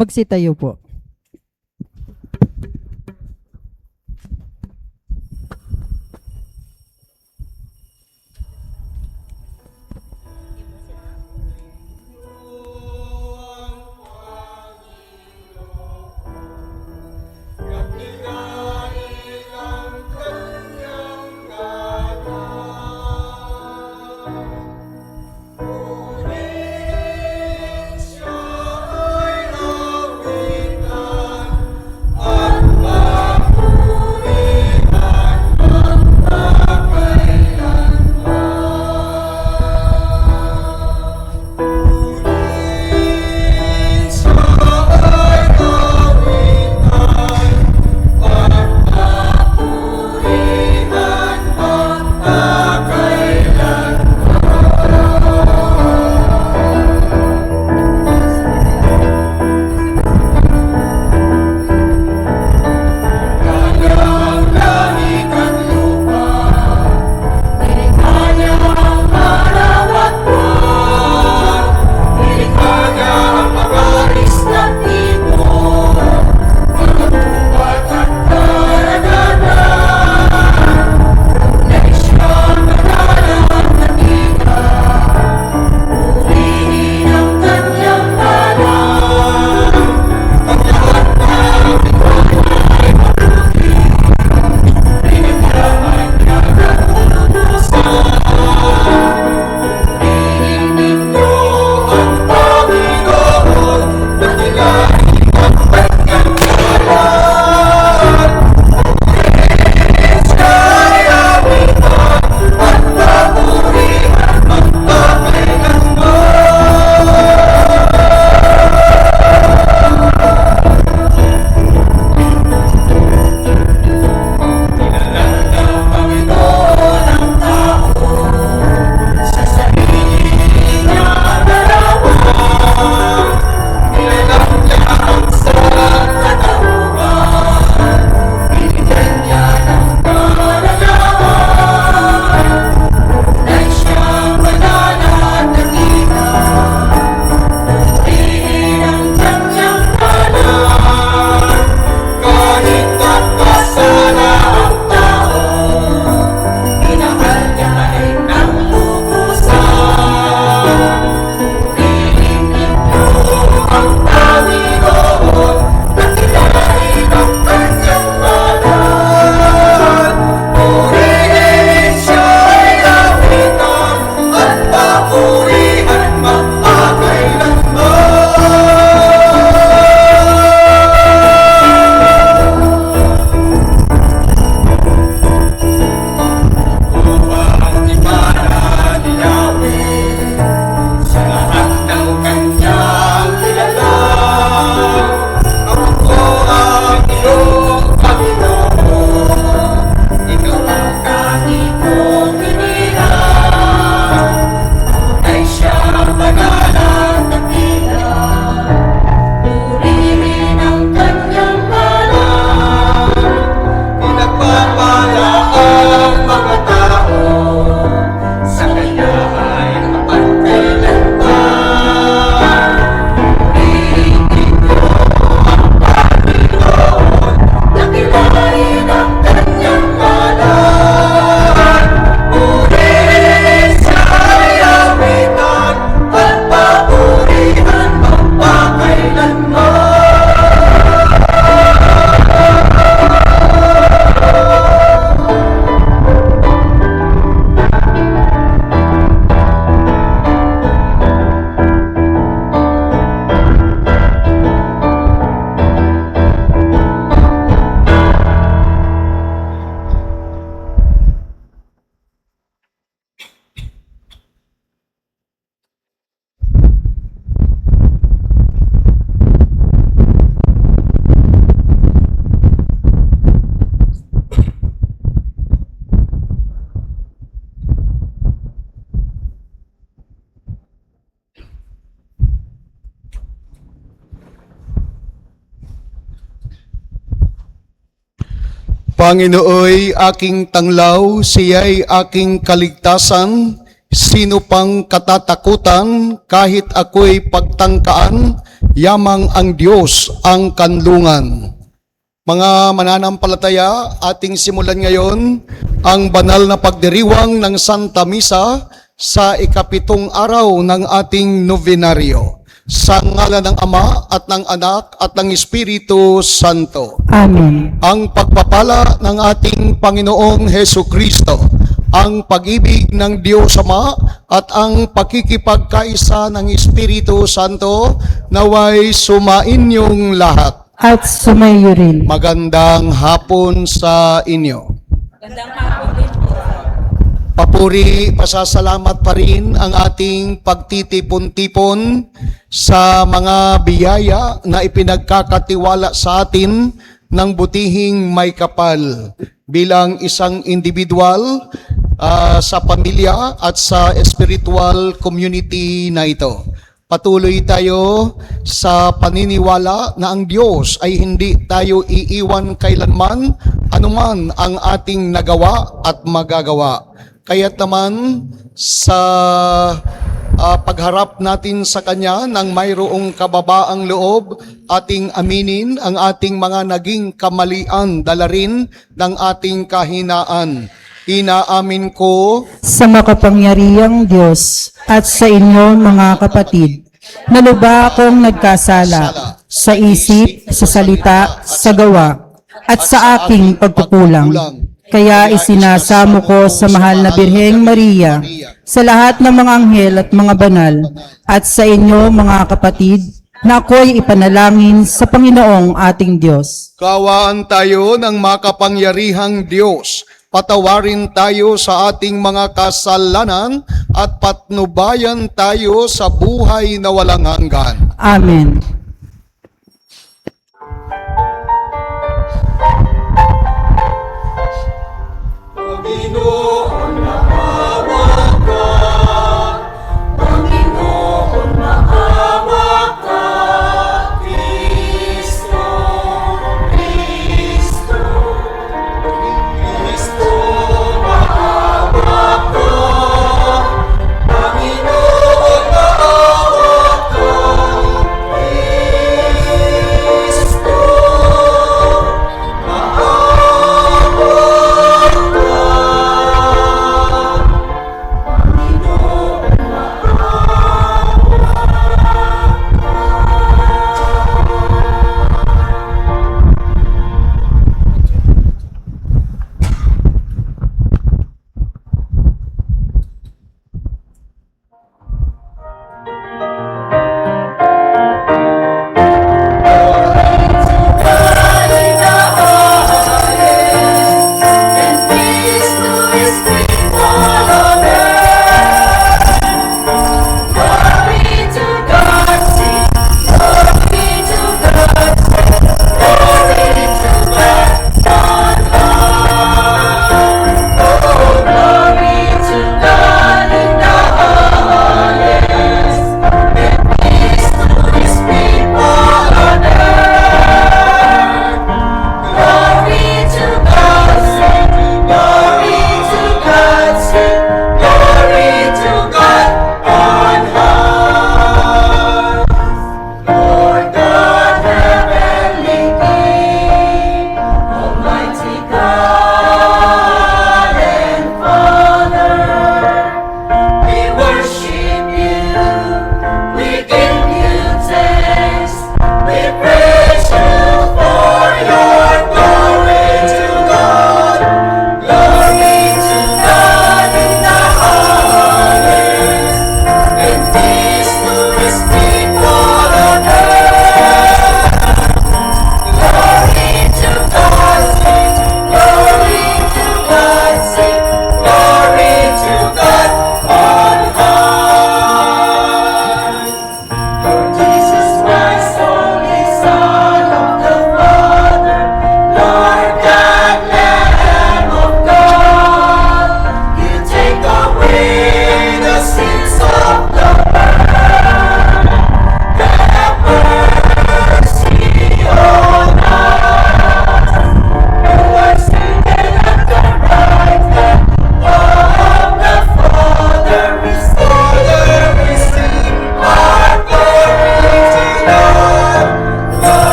Magsitayo po. Purihin siya. Panginooy aking tanglaw, siya'y aking kaligtasan. Sino pang katatakutan kahit ako'y pagtangkaan, yamang ang Diyos ang kanlungan. Mga mananampalataya, ating simulan ngayon ang banal na pagdiriwang ng Santa Misa sa ikapitong araw ng ating novenaryo. Sa ngalan ng Ama at ng Anak at ng Espiritu Santo. Amen. Ang pagpapala ng ating Panginoong Hesu Kristo, ang pag-ibig ng Diyos Ama at ang pakikipagkaisa ng Espiritu Santo naway sumainyong lahat. At sumayo rin. Magandang hapon sa inyo. Magandang hapon din po. Papuri, pasasalamat pa rin ang ating pagtitipon-tipon sa mga biyaya na ipinagkakatiwala sa atin ng butihing may kapal bilang isang individual, sa pamilya at sa spiritual community na ito. Patuloy tayo sa paniniwala na ang Diyos ay hindi tayo iiwan kailanman anuman ang ating nagawa at magagawa. Kaya't naman sa pagharap natin sa Kanya ng mayroong kababaang loob, ating aminin ang ating mga naging kamalian, dala rin ng ating kahinaan. Inaamin ko Sa makapangyarihang Diyos at sa inyo mga kapatid, na lubha akong nagkasala sa isip, sa salita, sa gawa, at sa aking pagkukulang. Kaya isinasamo ko sa mahal na Birheng Maria, sa lahat ng mga anghel at mga banal, at sa inyo mga kapatid, na ako'y ipanalangin sa Panginoong ating Diyos. Kaawaan tayo ng makapangyarihang Diyos. Patawarin tayo sa ating mga kasalanan at patnubayan tayo sa buhay na walang hanggan. Amen. Panginoon, maawa ka. Panginoon, maawa ka. Kristo, Kristo, Kristo, maawa ka. Panginoon, maawa ka.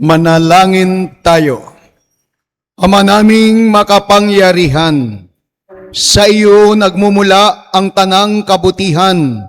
Manalangin tayo. Ama naming makapangyarihan, sa iyo nagmumula ang tanang kabutihan.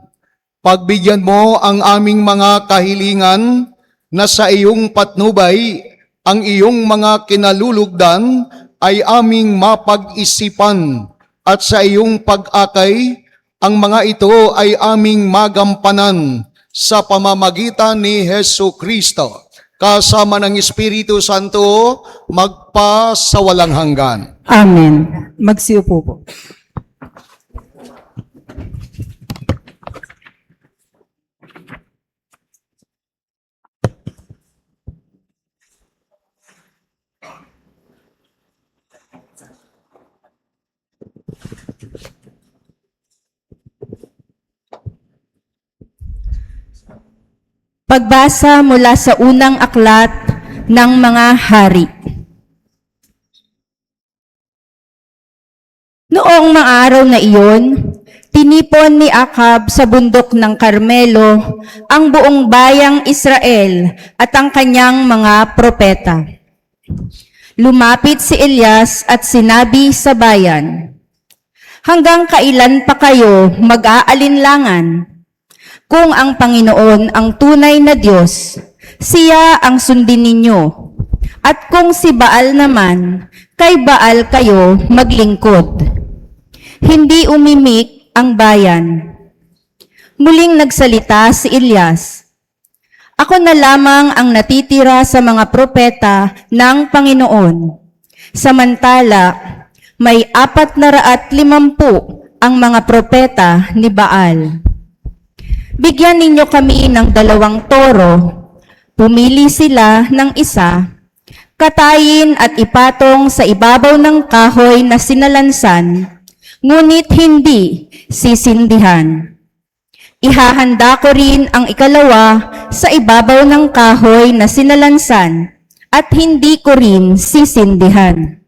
Pagbigyan mo ang aming mga kahilingan na sa iyong patnubay, ang iyong mga kinalulugdan ay aming mapag-isipan at sa iyong pag-akay, ang mga ito ay aming magampanan sa pamamagitan ni Hesu Kristo. Kasama ng Espiritu Santo, magpa sa walang hanggan. Amen. Magsiupo po. Pagbasa mula sa unang aklat ng mga hari. Noong mga araw na iyon, tinipon ni Akab sa bundok ng Carmelo ang buong bayang Israel at ang kanyang mga propeta. Lumapit si Elias at sinabi sa bayan, "Hanggang kailan pa kayo mag-aalinlangan? Kung ang Panginoon ang tunay na Diyos, siya ang sundin ninyo. At kung si Baal naman, kay Baal kayo maglingkod." Hindi umimik ang bayan. Muling nagsalita si Elias, "Ako na lamang ang natitira sa mga propeta ng Panginoon. Samantala, may 450 ang mga propeta ni Baal. Bigyan ninyo kami ng 2 toro, pumili sila ng isa, katayin at ipatong sa ibabaw ng kahoy na sinalansan, ngunit hindi sisindihan. Ihahanda ko rin ang ikalawa sa ibabaw ng kahoy na sinalansan at hindi ko rin sisindihan.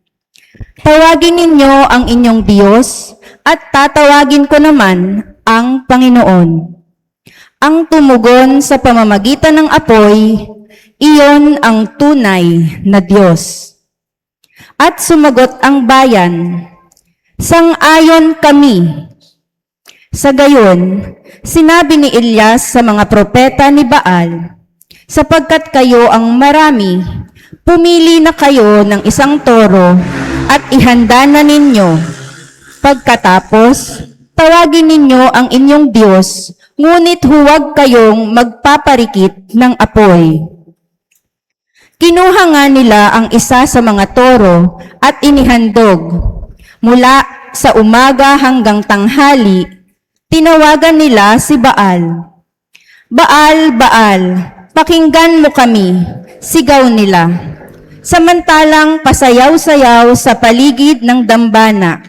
Tawagin ninyo ang inyong Diyos at tatawagin ko naman ang Panginoon. Ang tumugon sa pamamagitan ng apoy, iyon ang tunay na Diyos." At sumagot ang bayan, "Sang-ayon kami." Sa gayon, sinabi ni Elias sa mga propeta ni Baal, "Sapagkat kayo ang marami, pumili na kayo ng 1 toro at ihanda na ninyo. Pagkatapos, tawagin ninyo ang inyong Diyos, ngunit huwag kayong magpaparikit ng apoy." Kinuha nga nila ang isa sa mga toro at inihandog. Mula sa umaga hanggang tanghali, tinawagan nila si Baal. "Baal, Baal, pakinggan mo kami," sigaw nila. Samantalang pasayaw-sayaw sa paligid ng dambana,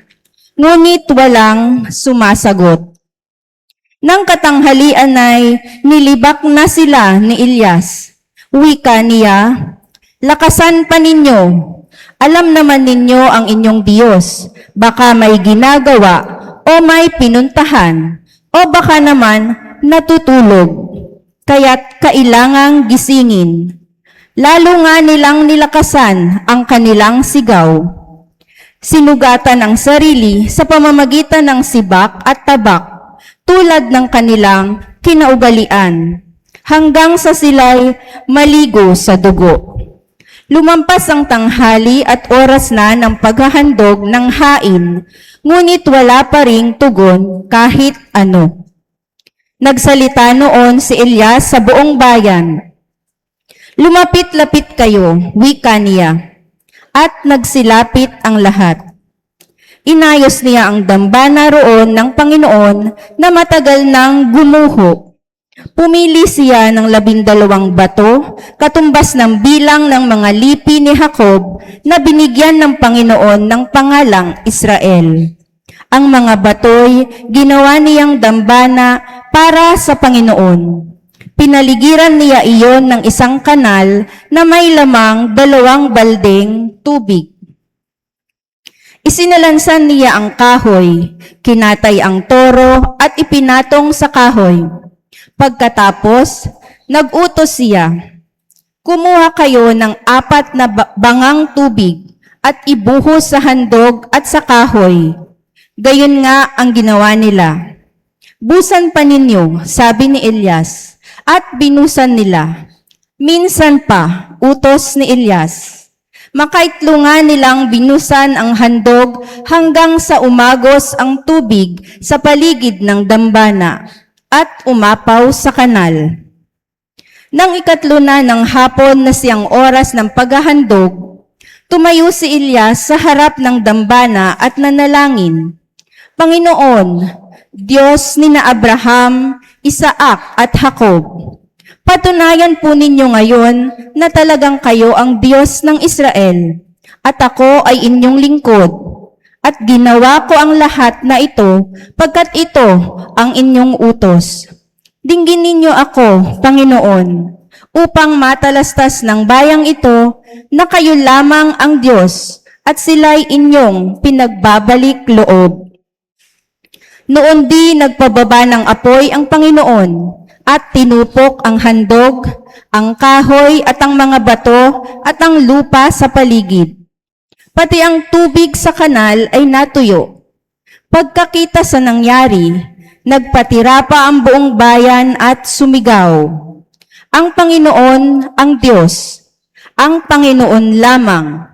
ngunit walang sumasagot. Nang katanghalian ay nilibak na sila ni Elias. Wika niya, "Lakasan pa ninyo. Alam naman ninyo ang inyong Diyos. Baka may ginagawa o may pinuntahan o baka naman natutulog. Kaya't kailangang gisingin." Lalo nga nilang nilakasan ang kanilang sigaw. Sinugatan ang sarili sa pamamagitan ng sibak at tabak, tulad ng kanilang kinaugalian, hanggang sa sila'y maligo sa dugo. Lumampas ang tanghali at oras na ng paghahandog ng hain, ngunit wala pa ring tugon kahit ano. Nagsalita noon si Elias sa buong bayan, "Lumapit-lapit kayo," wika niya, at nagsilapit ang lahat. Inayos niya ang dambana roon ng Panginoon na matagal nang gumuho. Pumili siya ng 12 bato, katumbas ng bilang ng mga lipi ni Jacob na binigyan ng Panginoon ng pangalang Israel. Ang mga bato'y ginawa niyang dambana para sa Panginoon. Pinaligiran niya iyon ng isang kanal na may lamang 2 baldeng tubig. Isinalansan niya ang kahoy, kinatay ang toro at ipinatong sa kahoy. Pagkatapos, nag-utos siya, Kumuha kayo ng 4 na bangang tubig at ibuhos sa handog at sa kahoy. Gayon nga ang ginawa nila. Busan pa ninyo, sabi ni Elias, at binusan nila. Minsan pa, utos ni Elias. Makaitlo nga nilang binusan ang handog hanggang sa umagos ang tubig sa paligid ng dambana at umapaw sa kanal. Nang 3 na ng hapon na siyang oras ng paghahandog, tumayo si Elias sa harap ng dambana at nanalangin, Panginoon, Diyos ni na Abraham, Isaac at Jacob, patunayan po ninyo ngayon na talagang kayo ang Diyos ng Israel at ako ay inyong lingkod at ginawa ko ang lahat na ito pagkat ito ang inyong utos. Dinggin ninyo ako, Panginoon, upang matalastas ng bayang ito na kayo lamang ang Diyos at sila'y inyong pinagbabalik loob. Noon di nagpababa ng apoy ang Panginoon at tinupok ang handog, ang kahoy at ang mga bato at ang lupa sa paligid. Pati ang tubig sa kanal ay natuyo. Pagkakita sa nangyari, nagpatira pa ang buong bayan at sumigaw, Ang Panginoon ang Diyos, ang Panginoon lamang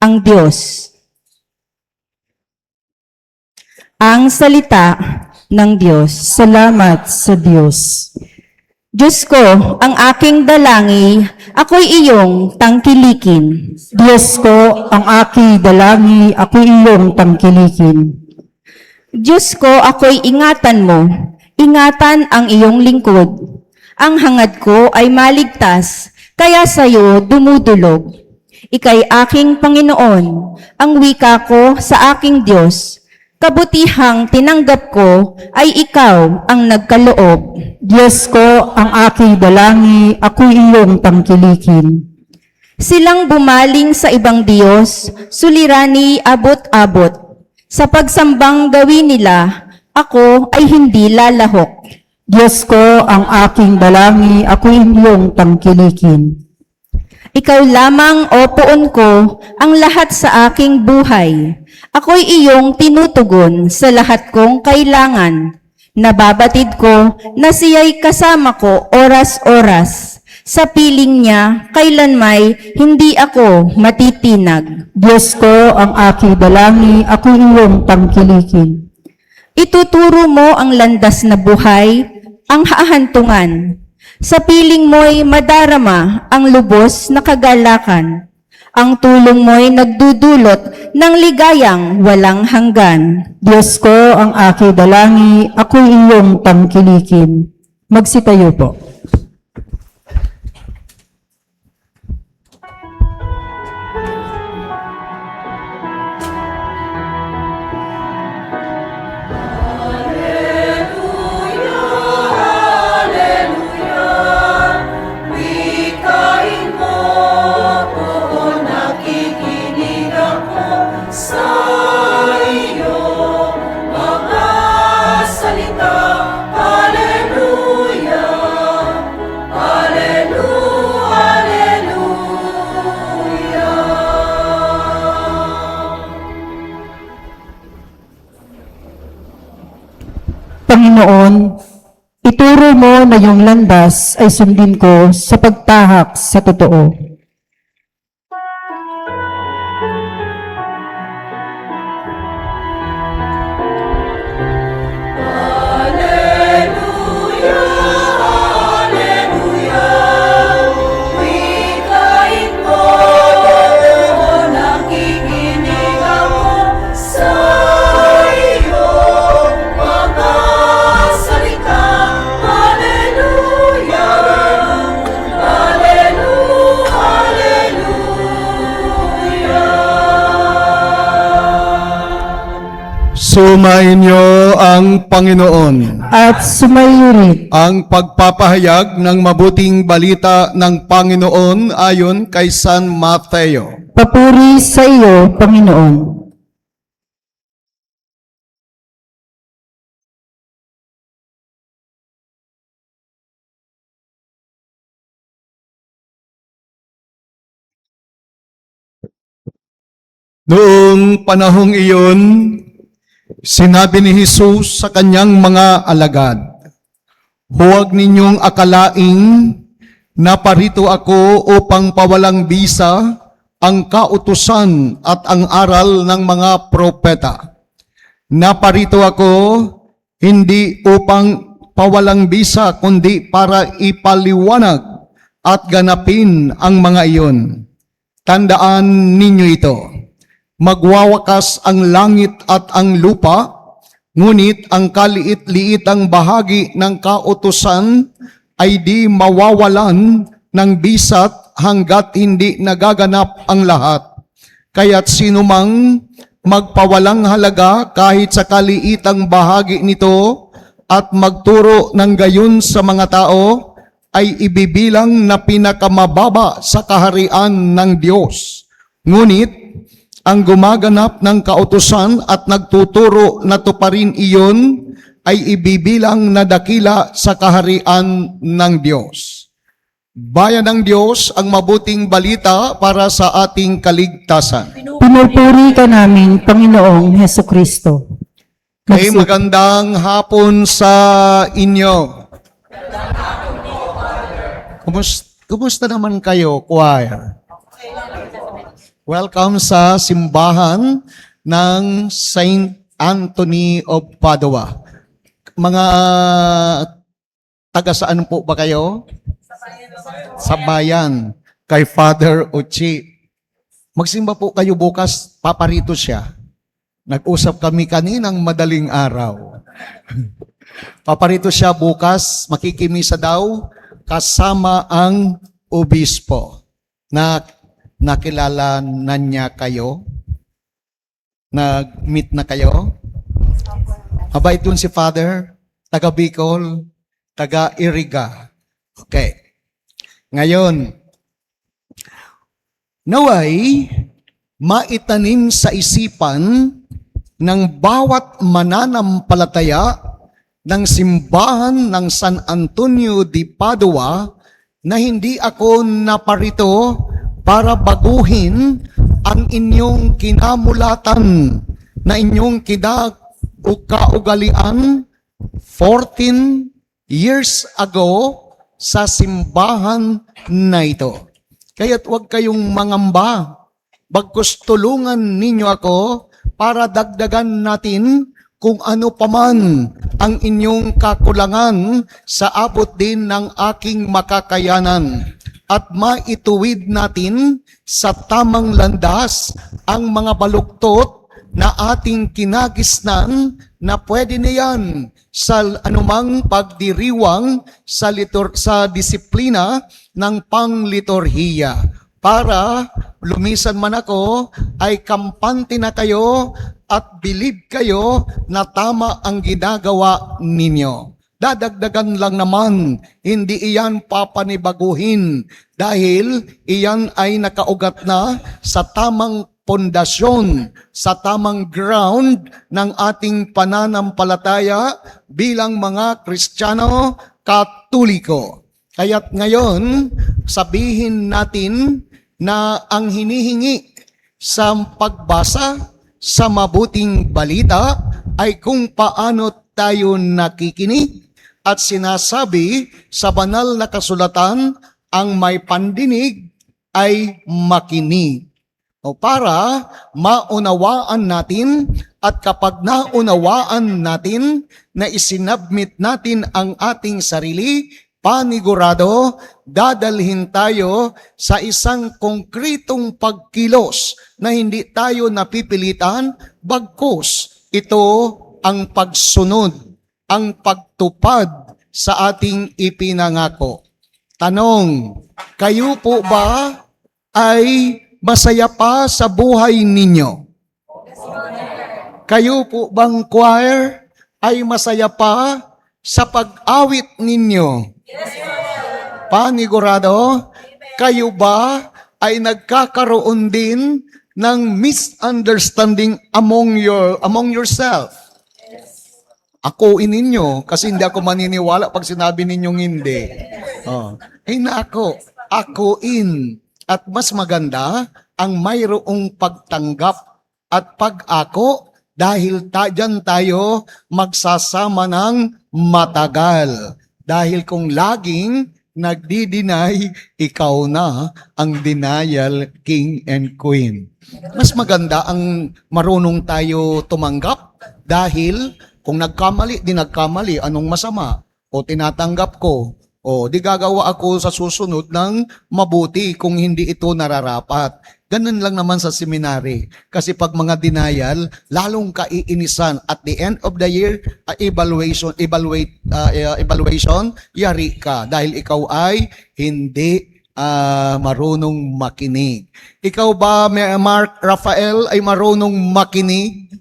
ang Diyos. Ang salita ng Diyos. Salamat sa Diyos. Diyos ko, ang aking dalangi, ako'y iyong tangkilikin. Diyos ko, ang aking dalangi, ako iyong tangkilikin. Diyos ko, ako'y ingatan mo, ingatan ang iyong lingkod. Ang hangad ko ay maligtas, kaya sa'yo dumudulog. Ika'y aking Panginoon, ang wika ko sa aking Diyos. Kabutihang tinanggap ko ay ikaw ang nagkaloob. Diyos ko, ang aking dalangi, ako iyong tangkilikin. Silang bumaling sa ibang Diyos, sulirani abot-abot. Sa pagsambang gawin nila, ako ay hindi lalahok. Diyos ko, ang aking dalangi, ako iyong tangkilikin. Ikaw lamang, O Poon ko, ang lahat sa aking buhay. Ako'y iyong tinutugon sa lahat kong kailangan. Nababatid ko na siya'y kasama ko oras-oras. Sa piling niya, kailanmay hindi ako matitinag. Diyos ko, ang aking dalangi, ako iyong tangkilikin. Ituturo mo ang landas na buhay, ang hahantungan. Sa piling mo'y madarama ang lubos na kagalakan. Ang tulong mo'y nagdudulot ng ligayang walang hanggan. Diyos ko, ang aking dalangi, ako iyong tangkilikin. Magsitayo po. Panginoon, ituro mo na yung landas ay sundin ko sa pagtahak sa totoo. Sumainyo ang Panginoon. At sumayirit Ang pagpapahayag ng mabuting balita ng Panginoon ayon kay San Mateo. papuri sa iyo, Panginoon. Noong panahong iyon, sinabi ni Jesus sa kanyang mga alagad, "Huwag ninyong akalaing naparito ako upang pawalang bisa ang kautusan at ang aral ng mga propeta. Naparito ako hindi upang pawalang bisa, kundi para ipaliwanag at ganapin ang mga iyon. Tandaan ninyo ito, magwawakas ang langit at ang lupa, ngunit ang kaliit-liitang bahagi ng kautusan ay di mawawalan ng bisat hanggat hindi nagaganap ang lahat. Kaya't sino mang magpawalang halaga kahit sa kaliitang bahagi nito at magturo ng gayon sa mga tao ay ibibilang na pinakamababa sa kaharian ng Diyos. Ngunit ang gumaganap ng kautusan at nagtuturo na tuparin iyon ay ibibilang na dakila sa kaharian ng Diyos. Bayan ng Diyos, ang mabuting balita para sa ating kaligtasan. Pinupuri ka namin, Panginoong Heso Kristo. Kay magandang hapon sa inyo. Kumusta naman kayo, choir? Welcome sa simbahan ng Saint Anthony of Padua. Mga taga saan po ba kayo? Sa bayan, kay Father Uchi. Magsimba po kayo bukas, paparito siya. Nag-usap kami kaninang madaling araw. Paparito siya bukas, makikimisa daw, kasama ang obispo. Nakilala na niya kayo? Nag-meet na kayo? Mabait yun si Father, taga Bicol, taga Iriga. Okay. Ngayon, naway maitanim sa isipan ng bawat mananampalataya ng simbahan ng San Antonio de Padua na hindi ako naparito para baguhin ang inyong kinamulatan na inyong kaugalian 14 years ago sa simbahan na ito. Kaya't huwag kayong mangamba. Bagkus tulungan ninyo ako para dagdagan natin kung ano paman ang inyong kakulangan sa abot din ng aking makakayanan at maituwid natin sa tamang landas ang mga baluktot na ating kinagisnan na pwede niyan sa anumang pagdiriwang sa disiplina ng pangliturhiya. Para lumisan man ako ay kampante na kayo at believe kayo na tama ang ginagawa ninyo. Dadagdagan lang naman, hindi iyan papanibaguhin dahil iyan ay nakaugat na sa tamang pundasyon, sa tamang ground ng ating pananampalataya bilang mga Kristiyano Katoliko. Kaya't ngayon, sabihin natin na ang hinihingi sa pagbasa sa mabuting balita ay kung paano tayo nakikinig at sinasabi sa banal na kasulatan, ang may pandinig ay makinig. O para maunawaan natin at kapag naunawaan natin na isinabmit natin ang ating sarili, panigurado, dadalhin tayo sa isang konkretong pagkilos na hindi tayo napipilitan, bagkus ito ang pagsunod, ang pagtupad sa ating ipinangako. Tanong, kayo po ba ay masaya pa sa buhay ninyo? Kayo po bang choir ay masaya pa sa pag-awit ninyo? Panigurado, kayo ba ay nagkakaroon din ng misunderstanding among yourself? Ako ininyo, kasi hindi ako maniniwala pag sinabi ninyong hindi. Ay nako, ako in. At mas maganda ang mayroong pagtanggap at pag-ako dahil dyan tayo magsasama ng matagal. Dahil kung laging nagdi-deny, ikaw na ang denial king and queen. Mas maganda ang marunong tayo tumanggap dahil kung nagkamali, di nagkamali, anong masama? O tinatanggap ko, o di gagawa ako sa susunod ng mabuti kung hindi ito nararapat. Ganun lang naman sa seminary. Kasi pag mga denial, lalong kaiinisan. At the end of the year, evaluation, yari ka. Dahil ikaw ay hindi marunong makinig. Ikaw ba, Mark Rafael, ay marunong makinig?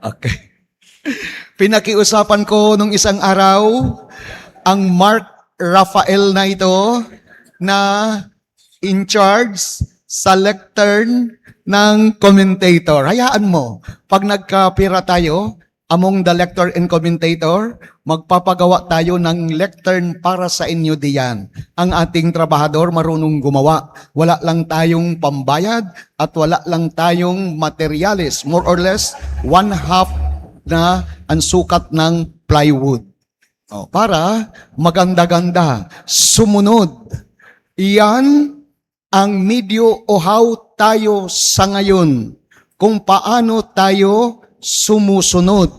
Okay. Pinakiusapan ko nung isang araw, ang Mark Rafael na ito, na in charge sa lectern ng commentator. Hayaan mo, pag nagkapira tayo, among the lector and commentator, magpapagawa tayo ng lectern para sa inyo diyan. Ang ating trabahador marunong gumawa. Wala lang tayong pambayad at wala lang tayong materyales. More or less, 1/2 na ang sukat ng plywood. Para maganda-ganda, sumunod. Iyan ang medyo o how tayo sa ngayon, kung paano tayo sumusunod.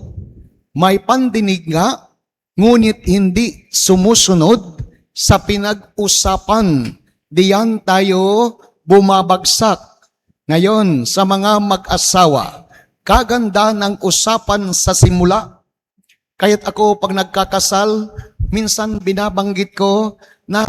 May pandinig nga, ngunit hindi sumusunod sa pinag-usapan. Diyan tayo bumabagsak. Ngayon, sa mga mag-asawa, kaganda ng usapan sa simula. Kaya't ako pag nagkakasal, minsan binabanggit ko na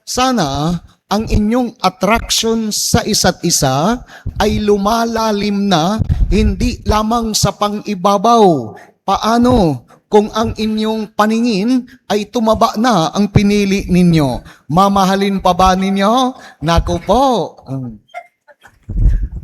sana ang inyong attraction sa isa't isa ay lumalalim na, hindi lamang sa pang-ibabaw. Paano kung ang inyong paningin ay tumaba na ang pinili ninyo? Mamahalin pa ba ninyo? Naku po.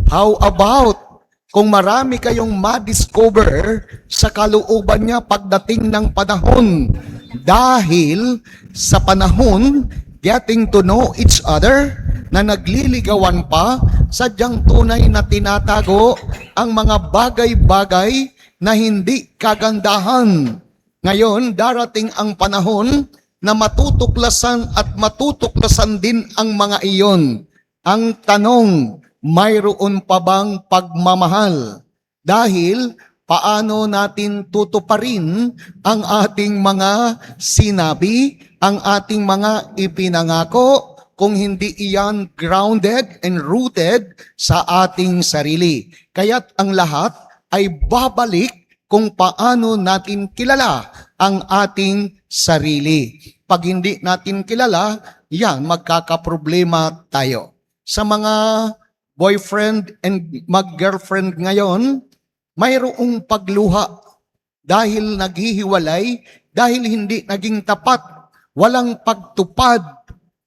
How about kung marami kayong ma-discover sa kalooban niya pagdating ng panahon? Dahil sa panahon, getting to know each other, na nagliligawan pa, sadyang tunay na tinatago ang mga bagay-bagay na hindi kagandahan. Ngayon, darating ang panahon na matutuklasan at matutuklasan din ang mga iyon. Ang tanong, mayroon pa bang pagmamahal? Dahil paano natin tutuparin ang ating mga sinabi, ang ating mga ipinangako, kung hindi iyan grounded and rooted sa ating sarili. Kaya't ang lahat ay babalik kung paano natin kilala ang ating sarili. Pag hindi natin kilala, yan, magkakaproblema tayo. Sa mga boyfriend and mag-girlfriend ngayon, mayroong pagluha dahil naghihiwalay, dahil hindi naging tapat, walang pagtupad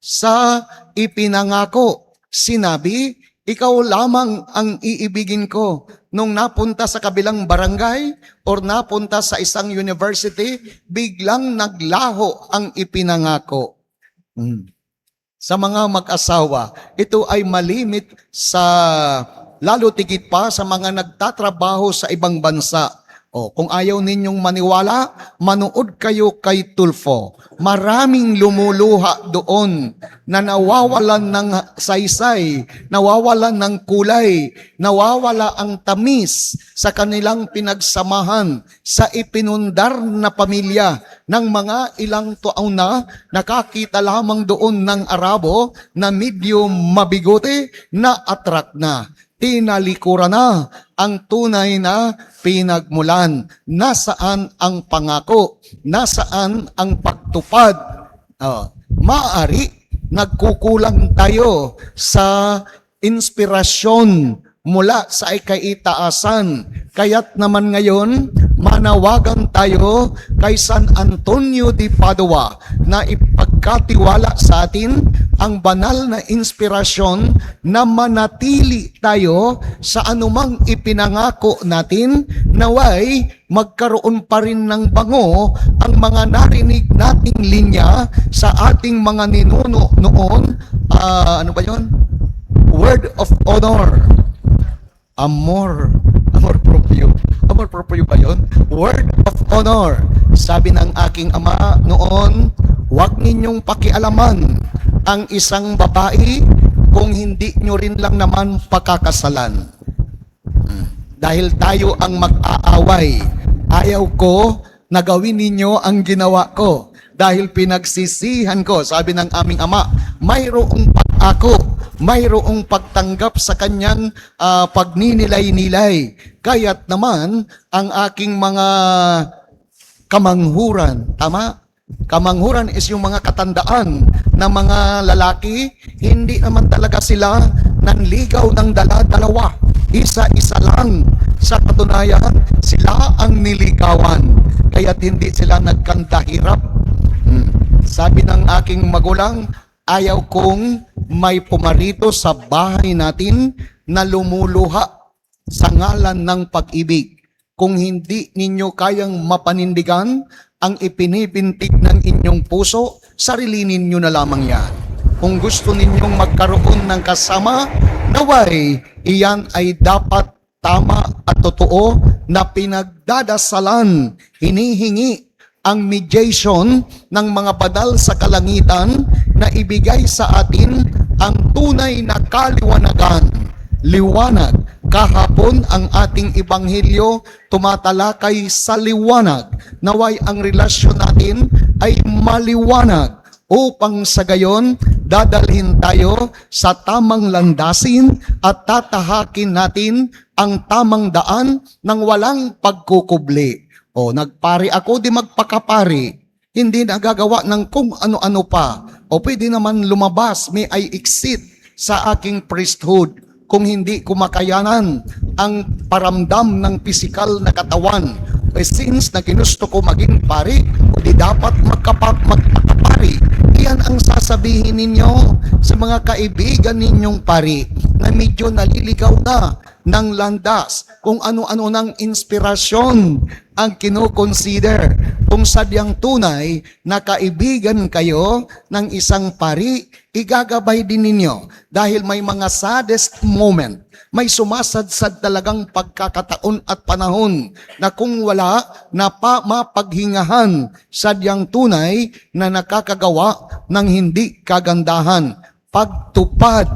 sa ipinangako. Sinabi, ikaw lamang ang iibigin ko. Nung napunta sa kabilang barangay or napunta sa isang university, biglang naglaho ang ipinangako. Sa mga mag-asawa, ito ay malimit sa, lalo tigit pa sa mga nagtatrabaho sa ibang bansa. Kung ayaw ninyong maniwala, manood kayo kay Tulfo. Maraming lumuluha doon na nawawalan ng saysay, nawawalan ng kulay, nawawala ang tamis sa kanilang pinagsamahan sa ipinundar na pamilya ng mga ilang taon na nakakita lamang doon ng Arabo na medyo mabigote na attract na. Tinalikuran na ang tunay na pinagmulan. Nasaan ang pangako? Nasaan ang pagtupad? Maaari nagkukulang tayo sa inspirasyon mula sa ikaitaasan. Kaya't naman ngayon, manawagan tayo kay San Antonio de Padua na ipagkatiwala sa atin ang banal na inspirasyon na manatili tayo sa anumang ipinangako natin, naway magkaroon pa rin ng bango ang mga narinig nating linya sa ating mga ninuno noon, ano ba yun? Word of honor. Amor proprio. Amor proprio ba yun? Word of honor. Sabi ng aking ama noon, huwag ninyong pakialaman ang isang babae kung hindi nyo rin lang naman pakakasalan. Dahil tayo ang mag-aaway, ayaw ko na gawin ninyo ang ginawa ko. Dahil pinagsisihan ko, sabi ng aming ama, mayroong pag-ako, mayroong pagtanggap sa kanyang pagninilay-nilay. Kaya't naman, ang aking mga kamanghuran, tama? Kamanghuran is yung mga katandaan ng mga lalaki, hindi naman talaga sila nanligaw ng dala-dalawa. Isa-isa lang. Sa katunayan, sila ang niligawan. Kaya't hindi sila nagkantahirap. Sabi ng aking magulang, ayaw kong may pumarito sa bahay natin na lumuluha sa ngalan ng pag-ibig. Kung hindi ninyo kayang mapanindigan ang ipinibintig ng inyong puso, sarili ninyo na lamang yan. Kung gusto ninyong magkaroon ng kasama, naway, iyan ay dapat tama at totoo na pinagdadasalan, hinihingi ang mediation ng mga badal sa kalangitan na ibigay sa atin ang tunay na kaliwanagan. Liwanag. Kahapon ang ating ebanghelyo tumatalakay sa liwanag. Naway ang relasyon natin ay maliwanag upang sa gayon dadalhin tayo sa tamang landasin at tatahakin natin ang tamang daan ng walang pagkukubli. O nagpari ako, di magpakapari. Hindi nagagawa ng kung ano-ano pa. O pwede naman lumabas, may I exit sa aking priesthood kung hindi ko makayanan ang paramdam ng pisikal na katawan. Since na ginusto ko maging pari, o di dapat magpakapari. Iyan ang sasabihin ninyo sa mga kaibigan ninyong pari na medyo naliligaw na ng landas, kung ano-ano ng inspirasyon ang kinoconsider. Kung sadyang tunay na kaibigan kayo ng isang pari, igagabay din ninyo dahil may mga saddest moment, may sumasadsad talagang pagkakataon at panahon na kung wala na mapaghingahan sadyang tunay na nakakagawa ng hindi kagandahan. Pagtupad,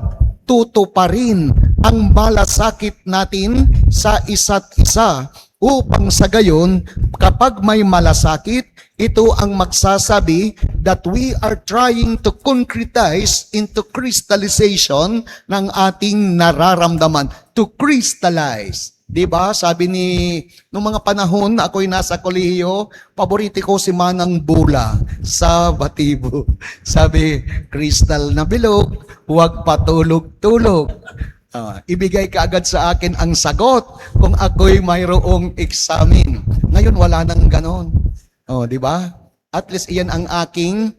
tutuparin ang malasakit natin sa isa't isa upang sa gayon, kapag may malasakit, ito ang magsasabi that we are trying to concretize into crystallization ng ating nararamdaman. To crystallize. Diba? Sabi nung mga panahon na ako'y nasa kolehiyo, paborito ko si Manang Bula sa Batibo. Sabi, kristal na bilog, huwag patulog-tulog. Ibigay ka agad sa akin ang sagot kung ako'y mayroong examen. Ngayon, wala nang ganon. Di ba? At least iyan ang aking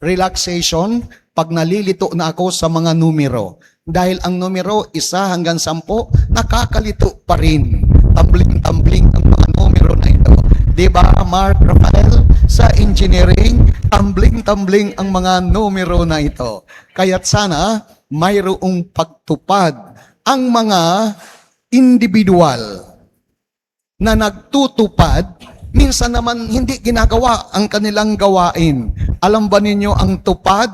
relaxation pag nalilito na ako sa mga numero. Dahil ang numero 1 hanggang 10, nakakalito pa rin. Tumbling-tumbling ang mga numero na ito. Di ba, Mark Rafael? Sa engineering, tumbling-tumbling ang mga numero na ito. Kaya't sana, mayroong pagtupad ang mga individual na nagtutupad, minsan naman hindi ginagawa ang kanilang gawain. Alam ba ninyo ang tupad?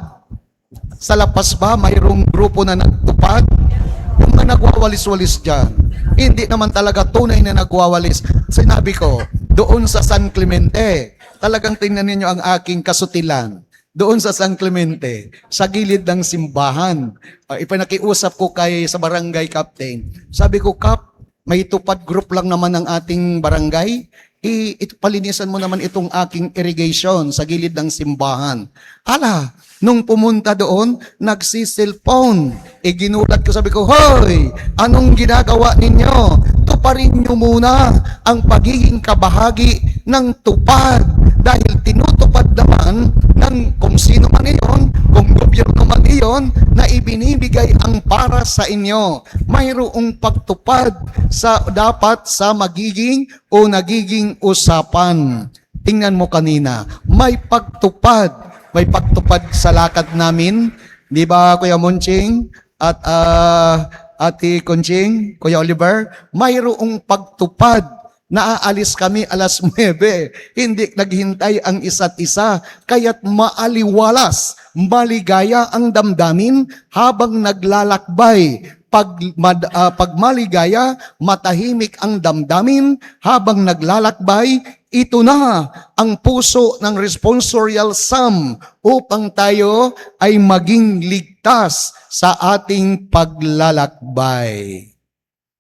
Sa Lapas ba, mayroong grupo na nagtupad? Yung mga nagwawalis-walis dyan. Hindi naman talaga tunay na nagwawalis. Sinabi ko, doon sa San Clemente, talagang tingnan ninyo ang aking kasutilan. Doon sa San Clemente, sa gilid ng simbahan, ipinakiusap ko sa barangay captain. Sabi ko, Kap, may tupad group lang naman ng ating barangay. Palinisan mo naman itong aking irrigation sa gilid ng simbahan. Hala, nung pumunta doon, nagsiselfone. Ginulat ko, sabi ko, hoy, anong ginagawa ninyo? Tuparin nyo muna ang pagiging kabahagi ng tupad. Dahil tinutupad naman ng kung sino man iyon, kung gobyerno man iyon, na ibinibigay ang para sa inyo. Mayroong pagtupad dapat sa magiging o nagiging usapan. Tingnan mo kanina, may pagtupad sa lakad namin, di ba Kuya Monching? At Ate Conching, Kuya Oliver, mayroong pagtupad na aalis kami alas 9. Hindi naghintay ang isa't isa, kaya't maaliwalas, maligaya ang damdamin habang naglalakbay. Pag maligaya, matahimik ang damdamin habang naglalakbay. Ito na ang puso ng responsorial psalm upang tayo ay maging ligtas sa ating paglalakbay.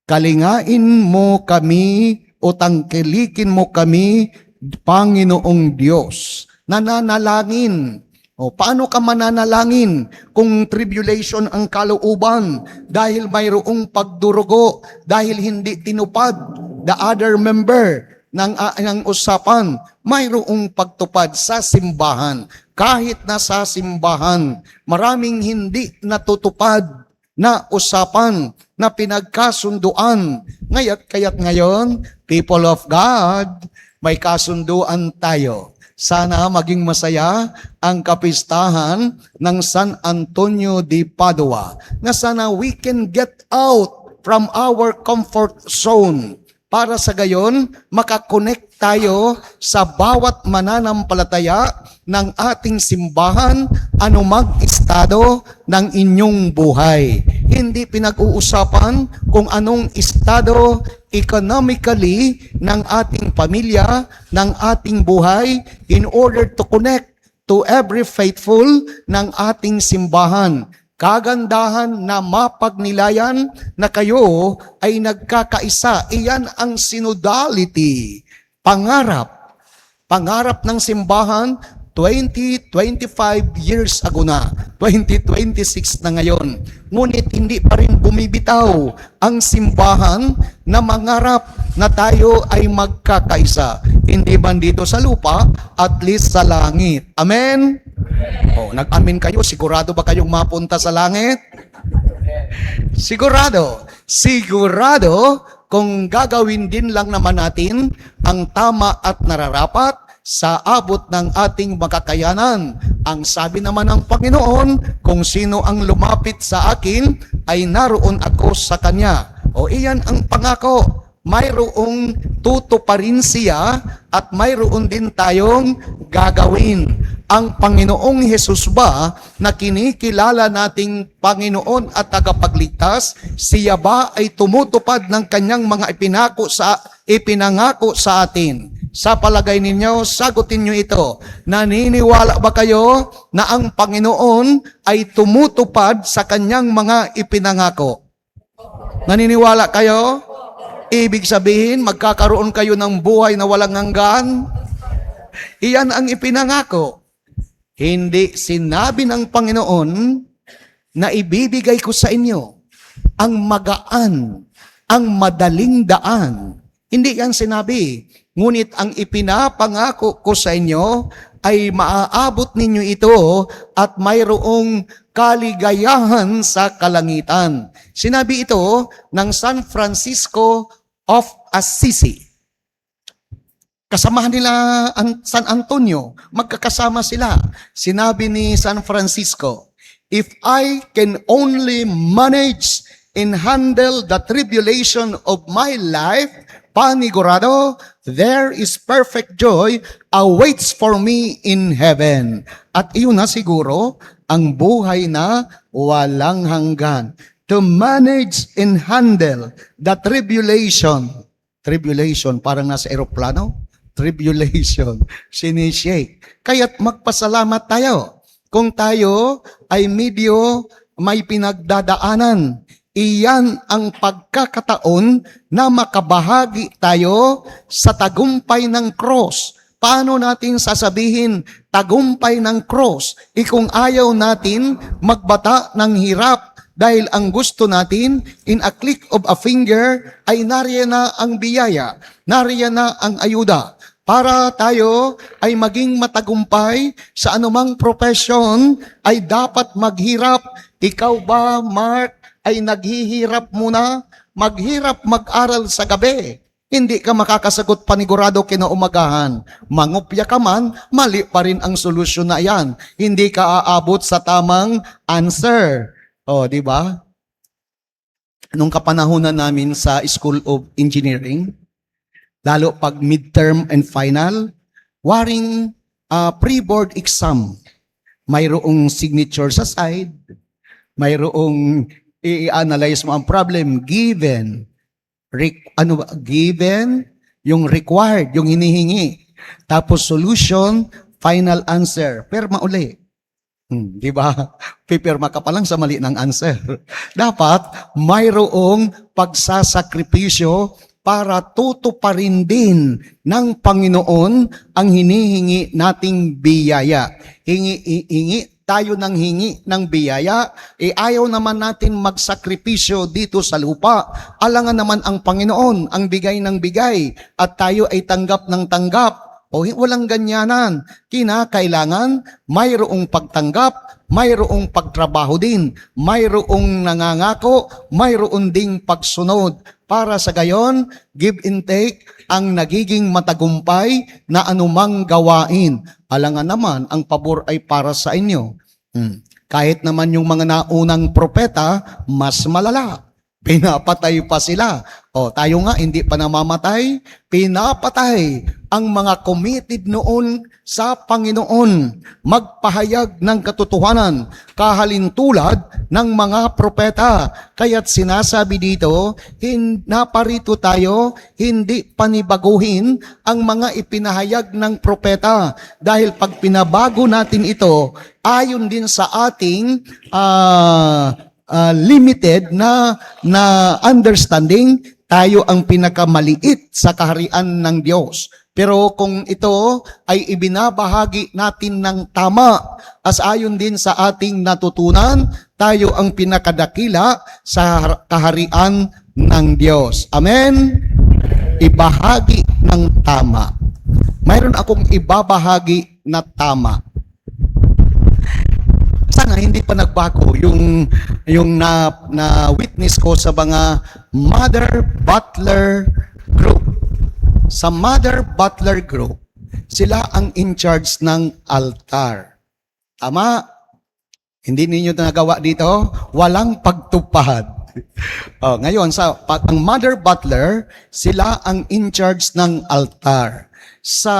Kalingain mo kami o tangkilikin mo kami, Panginoong Diyos. Nananalangin. O paano ka mananalangin kung tribulation ang kalooban dahil mayroong pagdurugo, dahil hindi tinupad the other member ng usapan, mayroong pagtupad sa simbahan. Kahit na sa simbahan, maraming hindi natutupad na usapan na pinagkasunduan. Kaya't ngayon, people of God, may kasunduan tayo. Sana maging masaya ang kapistahan ng San Antonio de Padua, na sana we can get out from our comfort zone para sa gayon makakonect tayo sa bawat mananampalataya ng ating simbahan, anumang estado ng inyong buhay. Hindi pinag-uusapan kung anong estado economically ng ating pamilya, ng ating buhay, in order to connect to every faithful ng ating simbahan. Kagandahan na mapagnilayan na kayo ay nagkakaisa. Iyan ang synodality. Pangarap ng simbahan 25 years ago na, 2026 na ngayon. Ngunit hindi pa rin bumibitaw ang simbahan na mangarap na tayo ay magkakaisa. Hindi man dito sa lupa, at least sa langit. Amen? O, nag-amin kayo, sigurado ba kayong mapunta sa langit? Sigurado. Sigurado kung gagawin din lang naman natin ang tama at nararapat sa abot ng ating makakayanan. Ang sabi naman ng Panginoon, kung sino ang lumapit sa akin, ay naroon ako sa kanya. O iyan ang pangako. Mayroong tutuparin siya at mayroon din tayong gagawin. Ang Panginoong Hesus ba na kinikilala nating Panginoon at tagapagligtas, siya ba ay tumutupad ng kanyang mga ipinangako sa atin? Sa palagay ninyo, sagutin nyo ito. Naniniwala ba kayo na ang Panginoon ay tumutupad sa kanyang mga ipinangako? Naniniwala kayo? Ibig sabihin, magkakaroon kayo ng buhay na walang hanggan? Iyan ang ipinangako. Hindi sinabi ng Panginoon na ibibigay ko sa inyo ang magaan, ang madaling daan. Hindi yan sinabi. Ngunit ang ipinapangako ko sa inyo ay maaabot ninyo ito at mayroong kaligayahan sa kalangitan. Sinabi ito ng San Francisco of Assisi. Kasamahan nila ang San Antonio, magkakasama sila. Sinabi ni San Francisco, if I can only manage and handle the tribulation of my life, panigurado, there is perfect joy awaits for me in heaven. At iyon na siguro ang buhay na walang hanggan. To manage and handle the tribulation. Tribulation, parang nasa eroplano. Tribulation, sinishake. Kaya't magpasalamat tayo. Kung tayo ay medyo may pinagdadaanan, iyan ang pagkakataon na makabahagi tayo sa tagumpay ng cross. Paano natin sasabihin tagumpay ng cross? Kung ayaw natin magbata ng hirap dahil ang gusto natin, in a click of a finger, ay nariyan na ang biyaya, nariyan na ang ayuda. Para tayo ay maging matagumpay sa anumang profesyon, ay dapat maghirap. Ikaw ba, Mark, ay naghihirap muna? Maghirap mag-aral sa gabi. Hindi ka makakasagot panigurado kinaumagahan. Mangupya ka man, mali pa rin ang solusyon na yan. Hindi ka aabot sa tamang answer. O, di ba? nung kapanahunan namin sa School of Engineering, lalo pag midterm and final, waring pre-board exam. Mayroong signature sa side, mayroong i-analyze mo ang problem given, given, yung required, yung hinihingi. Tapos solution, final answer. Perma uli. Di ba? Pipirma ka pa lang sa mali ng answer. Dapat mayroong pagsasakripisyo para tutuparin din ng Panginoon ang hinihingi nating biyaya. Hingi tayo ng hingi ng biyaya, ayaw naman natin magsakripisyo dito sa lupa. Alangan naman ang Panginoon, ang bigay ng bigay, at tayo ay tanggap ng tanggap. O walang ganyanan. Kinakailangan mayroong pagtanggap, mayroong pagtrabaho din, mayroong nangangako, mayroon ding pagsunod. Para sa gayon, give and take ang nagiging matagumpay na anumang gawain. Alangan naman, ang pabor ay para sa inyo. Kahit naman yung mga naunang propeta, mas malala. Pinapatay pa sila. O tayo nga, hindi pa namamatay, pinapatay ang mga committed noon sa Panginoon. Magpahayag ng katotohanan, kahalintulad ng mga propeta. Kaya't sinasabi dito, naparito tayo, hindi panibaguhin ang mga ipinahayag ng propeta. Dahil pag pinabago natin ito, ayon din sa ating limited na understanding, tayo ang pinakamaliit sa kaharian ng Diyos. Pero kung ito ay ibinabahagi natin ng tama, as ayon din sa ating natutunan, tayo ang pinakadakila sa kaharian ng Diyos. Amen? Ibahagi ng tama. Mayroon akong ibabahagi na tama. Sana hindi pa nagbago yung na witness ko sa mga Mother Butler Group. Sa Mother Butler Group, sila ang in charge ng altar. Tama? Hindi ninyo nagawa dito? Walang pagtupad. Ngayon, ang Mother Butler, sila ang in charge ng altar. Sa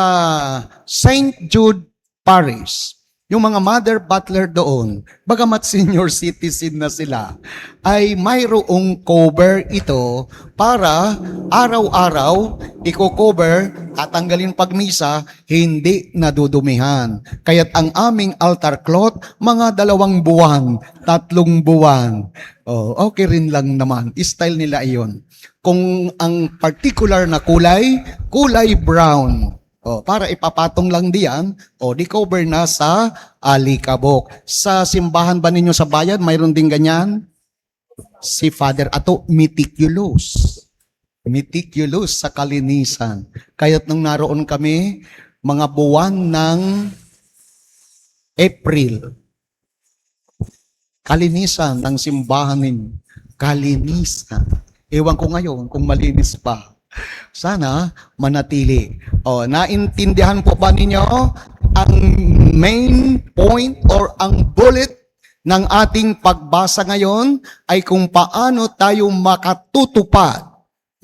St. Jude Parish, yung mga Mother Butler doon, bagamat senior citizen na sila, ay mayroong cover ito para araw-araw i-cover, tatanggalin pag misa, hindi nadudumihan. Kaya't ang aming altar cloth, mga 2 buwan, 3 buwan. Okay rin lang naman. Style nila iyon. Kung ang particular na kulay brown. Para ipapatong lang diyan, di-cover na sa alikabok. Sa simbahan ba ninyo sa bayan, mayroon din ganyan? Si Father Ato, meticulous. Meticulous sa kalinisan. Kaya't nung naroon kami, mga buwan ng April, kalinisan ng simbahan ninyo. Kalinisan. Ewan ko ngayon kung malinis pa. Sana manatili. Naintindihan po ba ninyo ang main point or ang bullet ng ating pagbasa ngayon ay kung paano tayo makatutupad.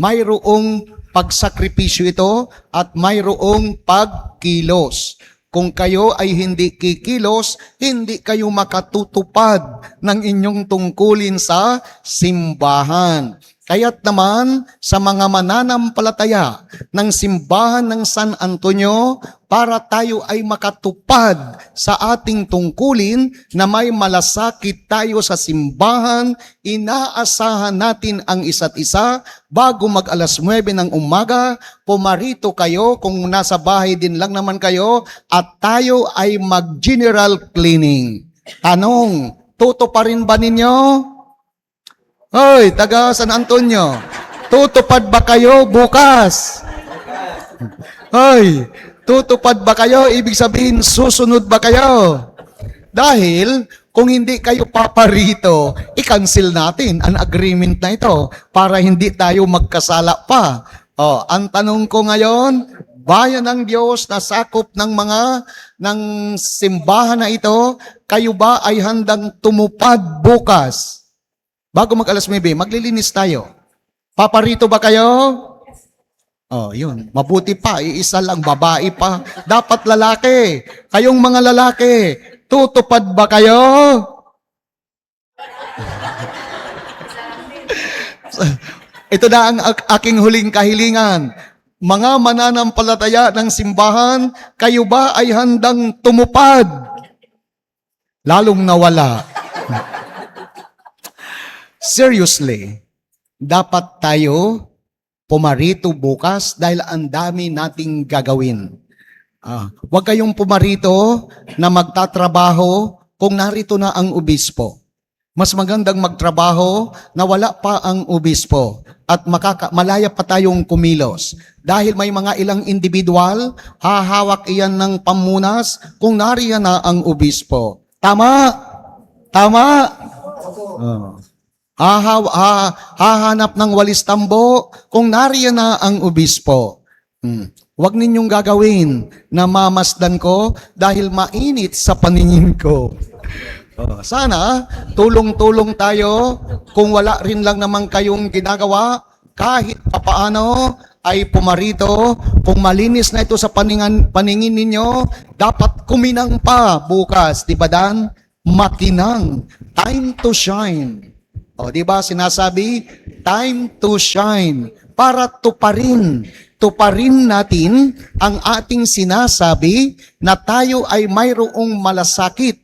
Mayroong pagsakripisyo ito at mayroong pagkilos. Kung kayo ay hindi kikilos, hindi kayo makatutupad ng inyong tungkulin sa simbahan. Kaya't naman sa mga mananampalataya ng simbahan ng San Antonio, para tayo ay makatupad sa ating tungkulin na may malasakit tayo sa simbahan, inaasahan natin ang isa't isa bago mag 9:00 ng umaga, pumarito kayo kung nasa bahay din lang naman kayo at tayo ay mag-general cleaning. Tanong, tutuparin ba ninyo? Hoy, taga San Antonio, tutupad ba kayo bukas? Hoy, tutupad ba kayo? Ibig sabihin, susunod ba kayo? Dahil, kung hindi kayo paparito, i-cancel natin ang agreement na ito para hindi tayo magkasala pa. Ang tanong ko ngayon, bayan ng Diyos na sakop ng simbahan na ito, kayo ba ay handang tumupad bukas? Bago mag alas 9, maglilinis tayo. Paparito ba kayo? Oh, yun. Mabuti pa, iisa lang, babae pa. Dapat lalaki. Kayong mga lalaki, tutupad ba kayo? Ito na ang aking huling kahilingan. Mga mananampalataya ng simbahan, kayo ba ay handang tumupad? Lalong nawala. Seriously, dapat tayo pumarito bukas dahil ang dami nating gagawin. Huwag kayong pumarito na magtatrabaho kung narito na ang obispo. Mas magandang magtrabaho na wala pa ang obispo at malaya pa tayong kumilos. Dahil may mga ilang individual, hahawak iyan ng pamunas kung nariyan na ang obispo. Tama? Tama? Hahanap ng walis tambo kung nariyan na ang obispo. Huwag ninyong gagawin na mamasdan ko dahil mainit sa paningin ko. Sana tulong-tulong tayo kung wala rin lang naman kayong ginagawa kahit papaano ay pumarito. Kung malinis na ito sa paningin ninyo, dapat kuminang pa bukas. Di ba Dan? Makinang. Time to shine. Di ba sinasabi? Time to shine. Para tuparin natin ang ating sinasabi na tayo ay mayroong malasakit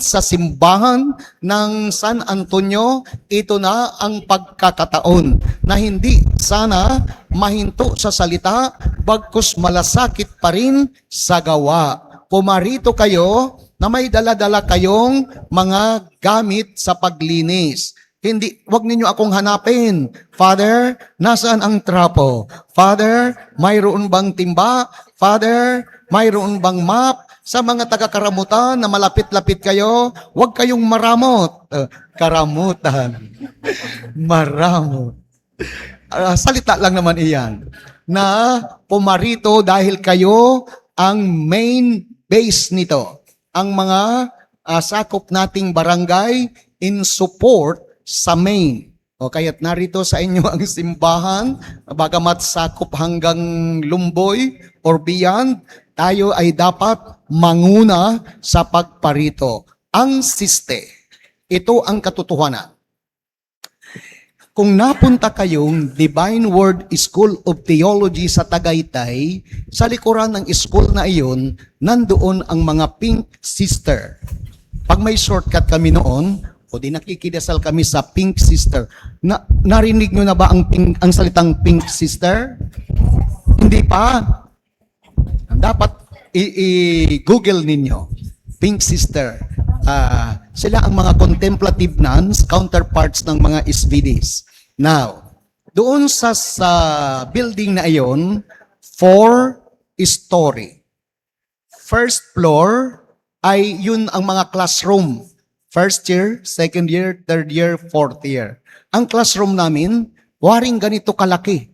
sa simbahan ng San Antonio. Ito na ang pagkakataon na hindi sana mahinto sa salita, bagkus malasakit pa rin sa gawa. Pumarito kayo na may dala-dala kayong mga gamit sa paglinis. Wag ninyo akong hanapin. Father, nasaan ang trapo? Father, mayroon bang timba? Father, mayroon bang map? Sa mga taga-karamutan na malapit-lapit kayo, huwag kayong maramot. Karamutan. Maramot. Salita lang naman iyan. Na pumarito dahil kayo ang main base nito. Ang mga sakop nating barangay in support sa main. Kaya't narito sa inyo ang simbahan, bagamat sakop hanggang Lumboy or beyond, tayo ay dapat manguna sa pagparito. Ang siste, ito ang katotohanan. Kung napunta kayong Divine Word School of Theology sa Tagaytay, sa likuran ng school na iyon, nandoon ang mga Pink Sister. Pag may shortcut kami noon, o di nakikidasal kami sa Pink Sister. Narinig nyo na ba ang salitang Pink Sister? Hindi pa. Dapat i-google ninyo. Pink Sister. Sila ang mga contemplative nuns, counterparts ng mga SVDs. Now, doon sa building na iyon, 4-story. First floor ay yun ang mga classroom. First year, second year, third year, fourth year. Ang classroom namin, waring ganito kalaki.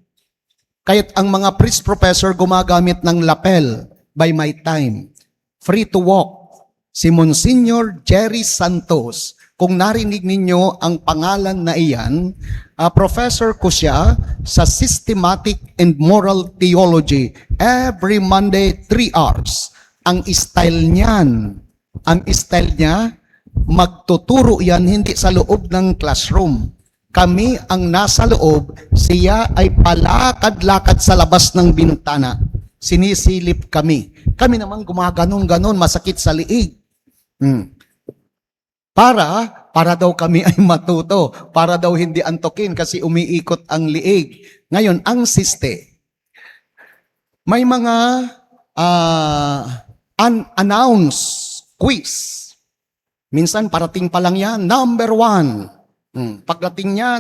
Kaya't ang mga priest professor gumagamit ng lapel by my time. Free to walk. Si Monsignor Jerry Santos, kung narinig ninyo ang pangalan na iyan, professor ko siya sa Systematic and Moral Theology. Every Monday, 3 hours. Ang style niya, magtuturo yan hindi sa loob ng classroom. Kami ang nasa loob, siya ay palakad-lakad sa labas ng bintana. Sinisilip kami. Kami naman gumaganon-ganon, masakit sa liig. Para daw kami ay matuto. Para daw hindi antokin kasi umiikot ang liig. Ngayon, ang siste, may mga unannounced quiz. Minsan parating pa lang yan, number 1. Pagdating niya,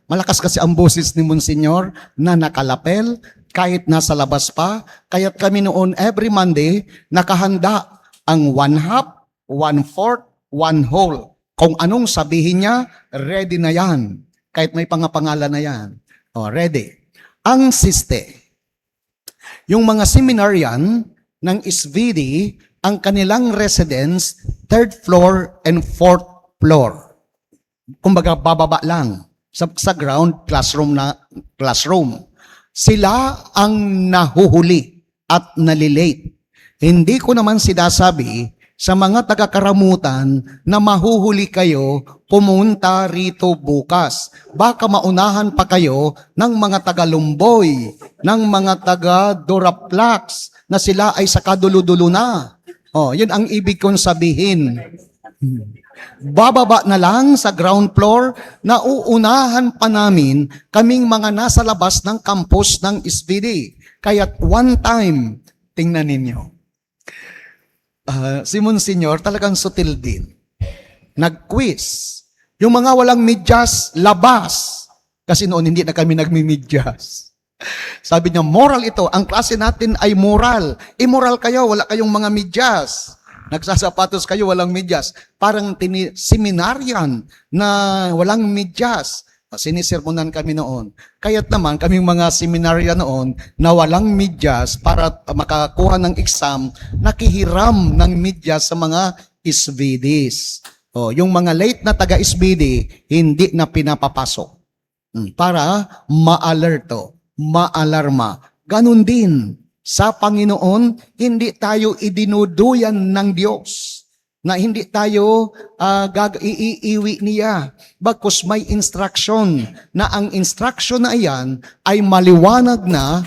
malakas kasi ang boses ni Monsignor na nakalapel kahit nasa labas pa. Kaya't kami noon every Monday, nakahanda ang 1/2, 1/4, 1 whole. Kung anong sabihin niya, ready na yan. Kahit may pangapangalan na yan. Ready. Ang siste, yung mga seminarian ng SVD, ang kanilang residence, 3rd floor and 4th floor. kumbaga bababa lang sa ground classroom. Sila ang nahuhuli at nalilate. Hindi ko naman sinasabi sa mga taga-Karamutan na mahuhuli kayo, pumunta rito bukas. Baka maunahan pa kayo ng mga taga-Lumboy, ng mga taga-Doraplax, na sila ay sa kadulo-dulo na. Yun ang ibig kong sabihin. Bababa na lang sa ground floor, na uunahan pa namin kaming mga nasa labas ng campus ng SBD. Kaya't one time, tingnan ninyo. Si Monsignor talagang sutil din. Nag-quiz. Yung mga walang medyas, labas. Kasi noon hindi na kami nagmi-medyas. Sabi niya, moral ito. Ang klase natin ay moral. Immoral kayo, wala kayong mga medyas. Nagsasapatos kayo, walang medyas. Parang seminaryan na walang medyas. Sinisermonan kami noon. Kaya't naman, kaming mga seminarya noon na walang medyas para makakuha ng exam, nakihiram ng medyas sa mga SVDs. Yung mga late na taga-SVD, hindi na pinapapasok. Para ma-alerto, ma-alarma. Ganon din, sa Panginoon, hindi tayo idinuduyan ng Diyos. Na hindi tayo iiwi niya. Bagkus may instruction, na ang instruction na iyan ay maliwanag na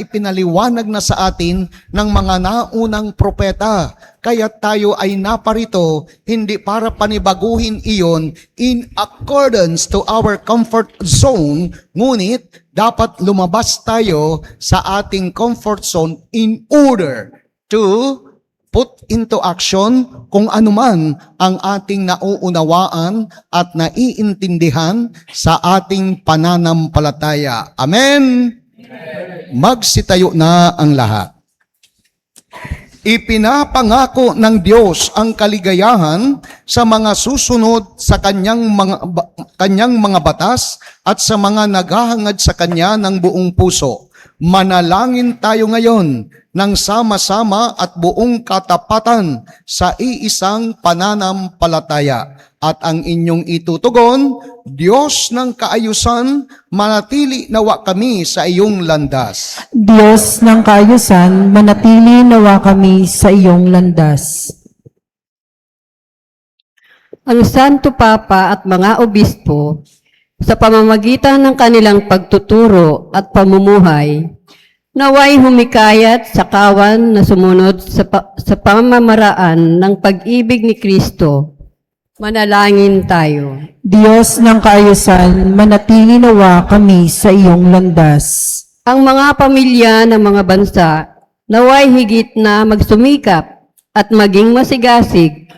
ipinaliwanag na sa atin ng mga naunang propeta. Kaya tayo ay naparito, hindi para panibaguhin iyon in accordance to our comfort zone, ngunit dapat lumabas tayo sa ating comfort zone in order to put into action kung anuman ang ating nauunawaan at naiintindihan sa ating pananampalataya. Amen? Magsitayo na ang lahat. Ipinapangako ng Diyos ang kaligayahan sa mga susunod sa kanyang mga batas at sa mga naghahangad sa kanya ng buong puso. Manalangin tayo ngayon ng sama-sama at buong katapatan sa iisang pananampalataya. At ang inyong itutugon, Diyos ng kaayusan, manatili nawa kami sa iyong landas. Diyos ng kaayusan, manatili nawa kami sa iyong landas. Ang Santo Papa at mga obispo, sa pamamagitan ng kanilang pagtuturo at pamumuhay, naway humikayat sa kawan na sumunod sa pamamaraan ng pag-ibig ni Kristo. Manalangin tayo. Diyos ng kaayusan, manatili nawa kami sa iyong landas. Ang mga pamilya ng mga bansa, naway higit na magsumikap at maging masigasig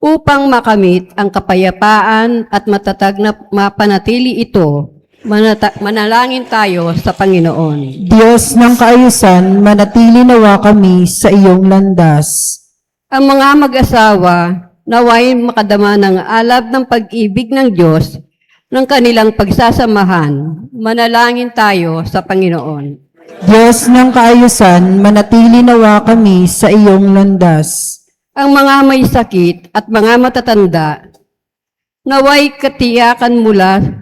upang makamit ang kapayapaan at matatag na mapanatili ito. Manalangin tayo sa Panginoon. Diyos ng kaayusan, manatili nawa kami sa iyong landas. Ang mga mag-asawa, naway makadama ng alab ng pag-ibig ng Diyos ng kanilang pagsasamahan. Manalangin tayo sa Panginoon. Diyos ng kaayusan, manatili nawa kami sa iyong landas. Ang mga may sakit at mga matatanda, naway katiyakan mula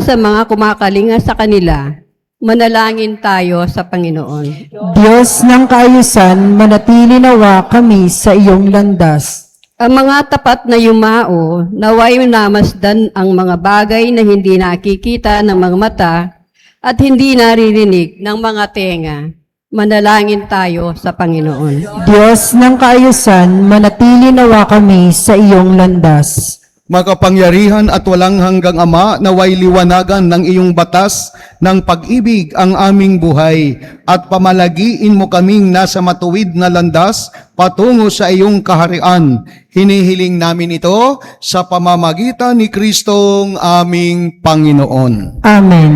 sa mga kumakalinga sa kanila. Manalangin tayo sa Panginoon. Diyos ng kaayusan, manatili nawa kami sa iyong landas. Ang mga tapat na yumao, naway namasdan ang mga bagay na hindi nakikita ng mga mata at hindi naririnig ng mga tenga. Manalangin tayo sa Panginoon. Diyos ng kaayusan, manatili nawa kami sa iyong landas. Makapangyarihan at walang hanggang Ama, naway liwanagan ng iyong batas ng pag-ibig ang aming buhay at pamalagiin mo kaming nasa matuwid na landas patungo sa iyong kaharian. Hinihiling namin ito sa pamamagitan ni Kristong aming Panginoon. Amen.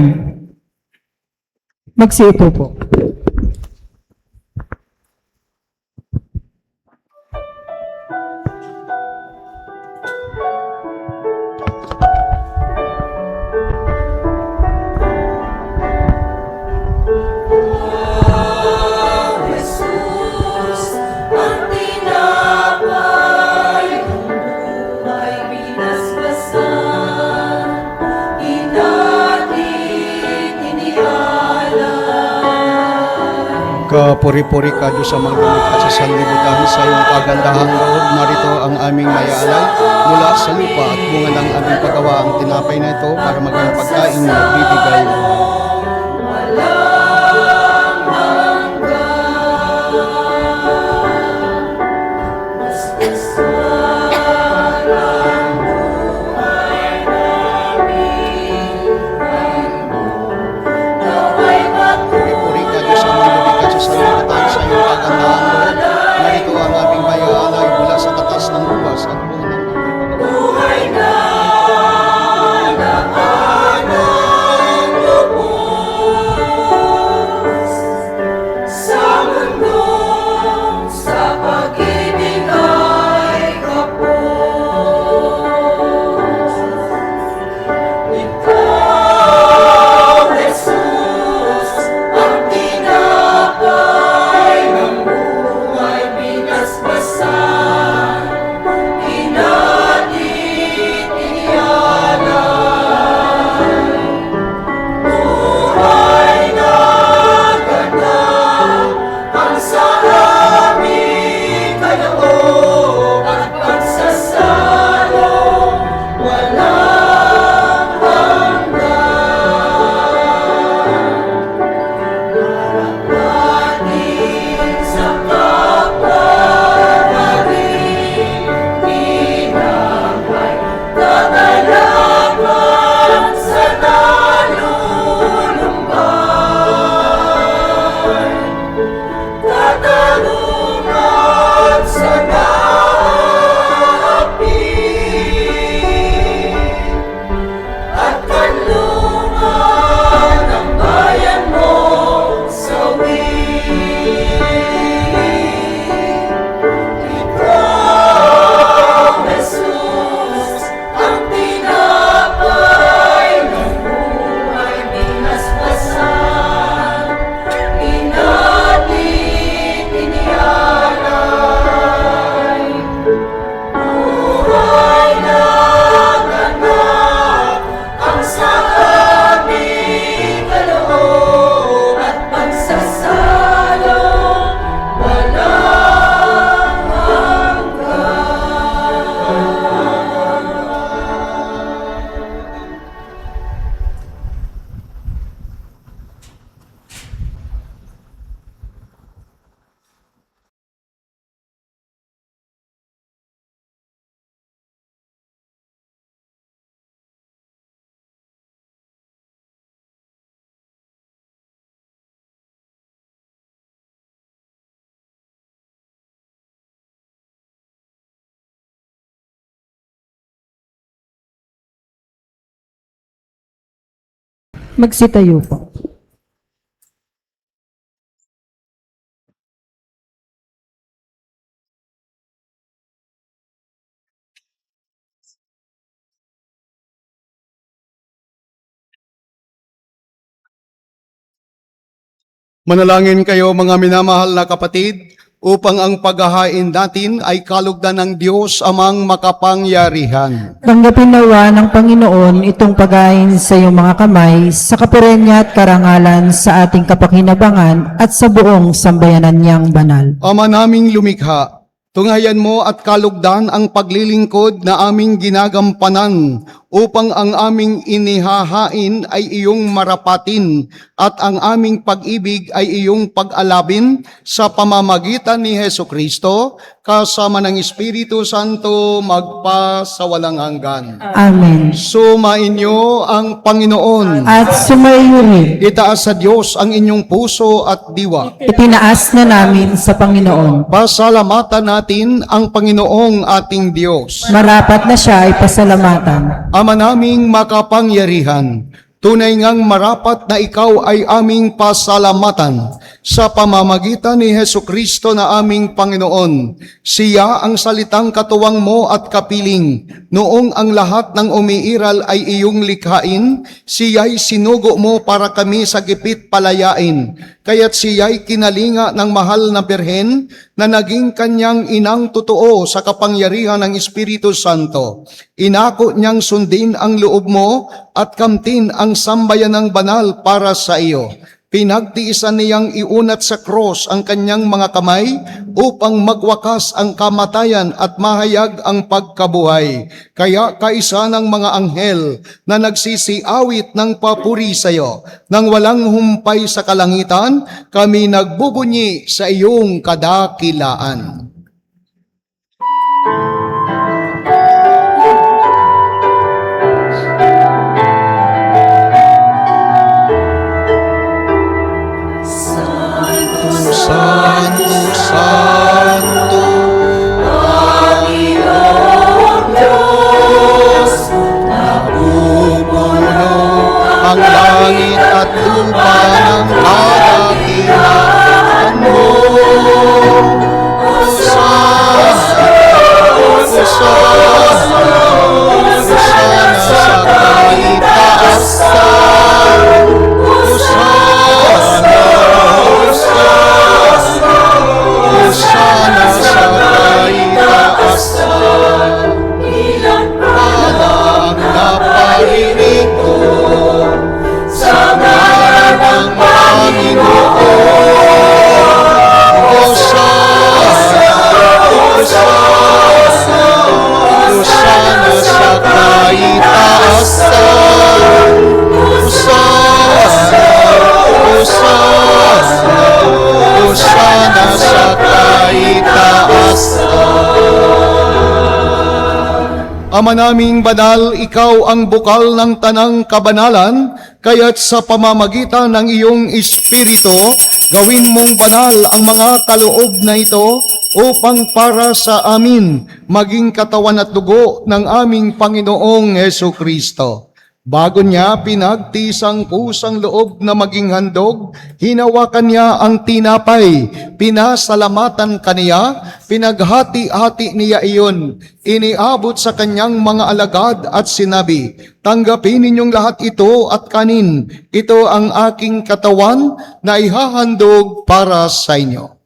Magsiupo po. Kapuri-puri ka Diyos sa mga gamit at sa sanlibutan sa iyong kagandahang loob. Narito ang aming mayaalay mula sa lupa at bunga ng aming paggawa ang tinapay na ito para maging pagkain na bibigay mo. Puri-puri ka Diyos sa mga gamit at sa sanlibutan sa iyong kagandahang loob. Narito ang aming mayaalay mula sa katas ng lupas at bunga ng aming paggawa. Magsitayo po. Manalangin kayo mga minamahal na kapatid upang ang paghahain natin ay kalugdan ng Diyos amang makapangyarihan. Tanggapin nawa ng Panginoon itong paghain sa iyong mga kamay sa kapurihan niya at karangalan sa ating kapakinabangan at sa buong sambayanan niyang banal. Ama naming lumikha, tunghayan mo at kalugdan ang paglilingkod na aming ginagampanan upang ang aming inihahain ay iyong marapatin at ang aming pag-ibig ay iyong pag-alabin sa pamamagitan ni Hesu Kristo kasama ng Espiritu Santo magpa sa walang hanggan. Amen. Sumainyo ang Panginoon. At sumayo rin, Itaas sa Diyos ang inyong puso at diwa. itinaas na namin sa Panginoon. Pasalamatan natin ang Panginoong ating Diyos. Marapat na siya ay pasalamatan. Ama naming makapangyarihan, tunay ngang marapat na ikaw ay aming pasalamatan sa pamamagitan ni Hesu Kristo na aming Panginoon. Siya ang salitang katuwang mo at kapiling. Noong ang lahat ng umiiral ay iyong likhain, siya'y sinugo mo para kami sa gipit palayain. Kaya't siya'y kinalinga ng mahal na Birhen na naging kanyang inang totoo sa kapangyarihan ng Espiritu Santo. Inako niyang sundin ang loob mo at kamtin ang sambayanang banal para sa iyo. Pinagtiisan niyang iunat sa cross ang kanyang mga kamay upang magwakas ang kamatayan at mahayag ang pagkabuhay. Kaya kaisa ng mga anghel na nagsisiawit ng papuri sa iyo, nang walang humpay sa kalangitan, kami nagbubunyi sa iyong kadakilaan. Santo, Santo, Panginoong Diyos, napupuno ang langit at lupa ng kadakilaan mo. Hosana, Hosana, Hosana sa kaitaasan. Hosana, Hosana sa kaitaasan, walang naparinig ko sa ngalan ng Panginoon. Hosana, Hosana, Hosana sa kaitaasan. Hosana, Hosana, Hosana sa kaitaasan. Ama naming banal, ikaw ang bukal ng tanang kabanalan, kaya't sa pamamagitan ng iyong Espiritu, gawin mong banal ang mga kaloob na ito upang para sa amin maging katawan at dugo ng aming Panginoong Hesukristo. Bago niya pinagtisang kusang loob na maging handog, hinawakan niya ang tinapay, pinasalamatan kaniya, pinaghati-hati niya iyon, iniabot sa kanyang mga alagad at sinabi, "Tanggapin ninyong lahat ito at kanin, ito ang aking katawan na ihahandog para sa inyo."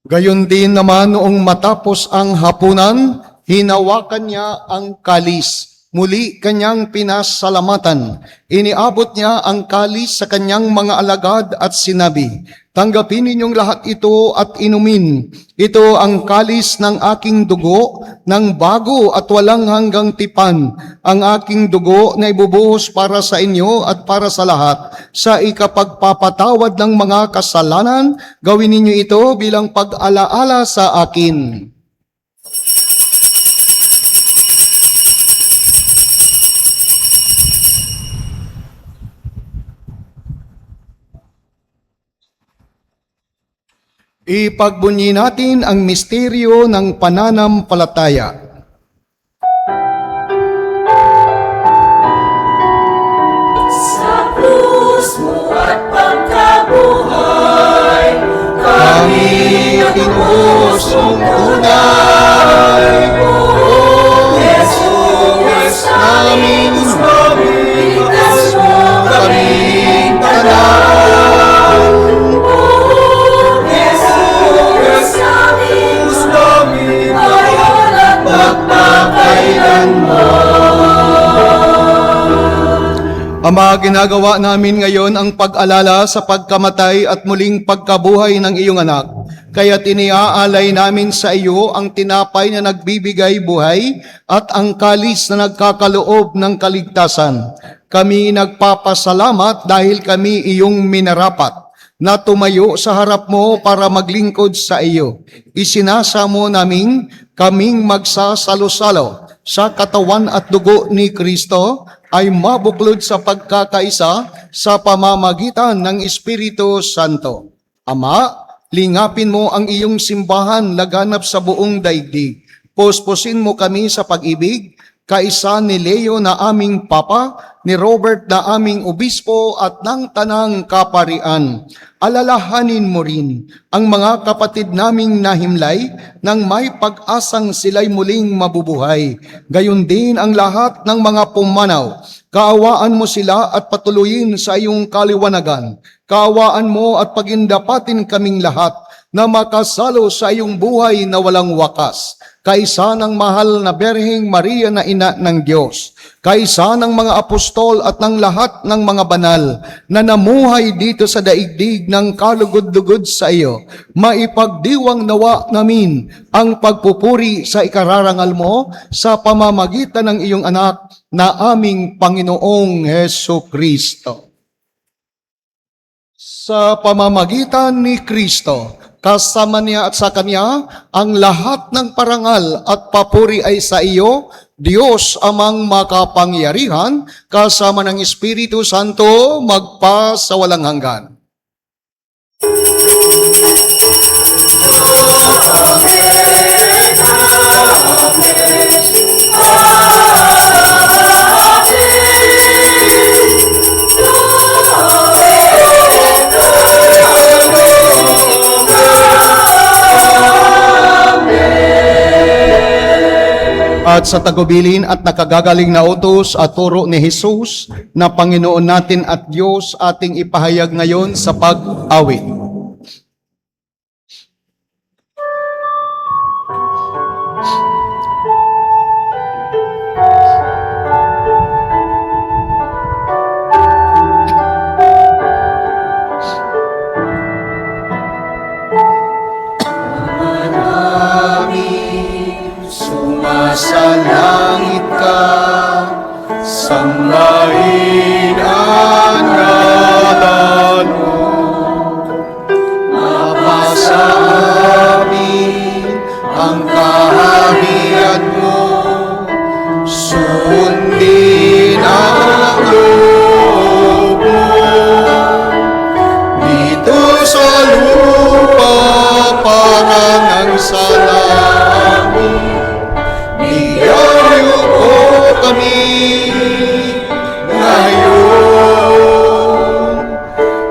Gayon din naman noong matapos ang hapunan, hinawakan niya ang kalis. Muli kanyang pinasalamatan. Iniabot niya ang kalis sa kanyang mga alagad at sinabi, "Tanggapin ninyong lahat ito at inumin. Ito ang kalis ng aking dugo, ng bago at walang hanggang tipan. Ang aking dugo na ibubuhos para sa inyo at para sa lahat. Sa ikapagpapatawad ng mga kasalanan, gawin ninyo ito bilang pag-alaala sa akin." Ipagbunyi natin ang misteryo ng pananampalataya. Sa krus mo at pagkabuhay, Kami tinubos mong tunay, O Jesus namin, ligtas mo kaming tanan. Ama, ginagawa namin ngayon ang pag-alala sa pagkamatay at muling pagkabuhay ng iyong anak. Kaya iniaalay namin sa iyo ang tinapay na nagbibigay buhay at ang kalis na nagkakaloob ng kaligtasan. Kami nagpapasalamat dahil kami iyong minarapat na tumayo sa harap mo para maglingkod sa iyo. Isinasamo namin kaming magsasalo-salo sa katawan at dugo ni Kristo ay mabuklod sa pagkakaisa sa pamamagitan ng Espiritu Santo. Ama, lingapin mo ang iyong simbahan laganap sa buong daigdig. Puspusin mo kami sa pag-ibig, kaisa ni Leo na aming Papa, ni Robert na aming Obispo at ng Tanang Kaparian. Alalahanin mo rin ang mga kapatid naming nahimlay nang may pag-asang sila'y muling mabubuhay. Gayon din ang lahat ng mga pumanaw. Kaawaan mo sila at patuloyin sa iyong kaliwanagan. Kaawaan mo at pagindapatin kaming lahat na makasalo sa iyong buhay na walang wakas, kaysa ng mahal na Berheng Maria na ina ng Diyos, kaysa ng mga apostol at ng lahat ng mga banal na namuhay dito sa daigdig ng kalugod-lugod sa iyo, maipagdiwang nawa namin ang pagpupuri sa ikararangal mo sa pamamagitan ng iyong anak na aming Panginoong Heso Kristo. Sa pamamagitan ni Kristo, kasama niya at sa Kanya, ang lahat ng parangal at papuri ay sa iyo, Diyos amang makapangyarihan, kasama ng Espiritu Santo, magpa sa walang hanggan. At sa tagubilin at nakagagaling na utos at turo ni Jesus na Panginoon natin at Diyos ating ipahayag ngayon sa pag-awit. Sa langit ka, sambahin ang ngalan mo. Mapasa amin ang kaharian mo, sundin ang loob mo. Dito sa lupa parang ang sa langit, diyayo ko kami ngayon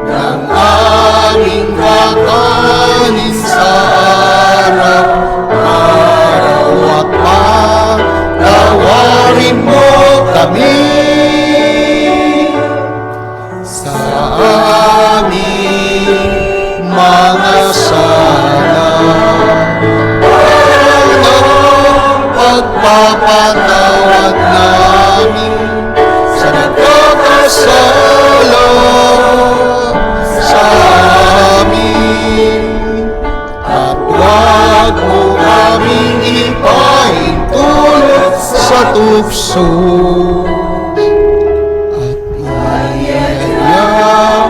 ng aming kakanin sa araw-araw at patawarin mo kami sa aming mga sala. Pagpapatawad namin sa nagkakasala sa amin, at huwag mo kaming ipahintulot sa tukso, at iyaya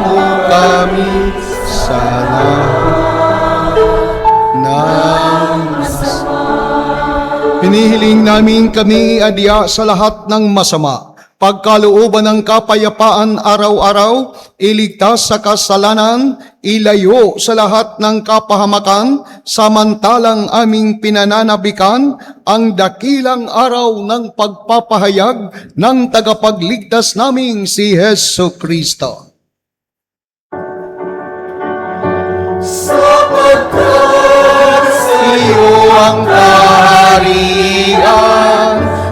mo kami sa lahat ng masama. Pinihiling namin kami adya sa lahat ng masama, pagkalooban ng kapayapaan araw-araw, iligtas sa kasalanan, ilayo sa lahat ng kapahamakan, samantalang aming pinananabikan ang dakilang araw ng pagpapahayag ng tagapagligtas naming si Heso Kristo. Sapagkat sa iyo ang kaharian,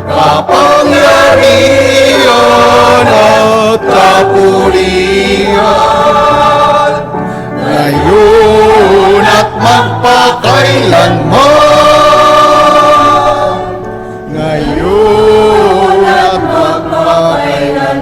kapangyarihan at kapurihan, ngayon at magpakailanman. Ngayon at magpakailanman.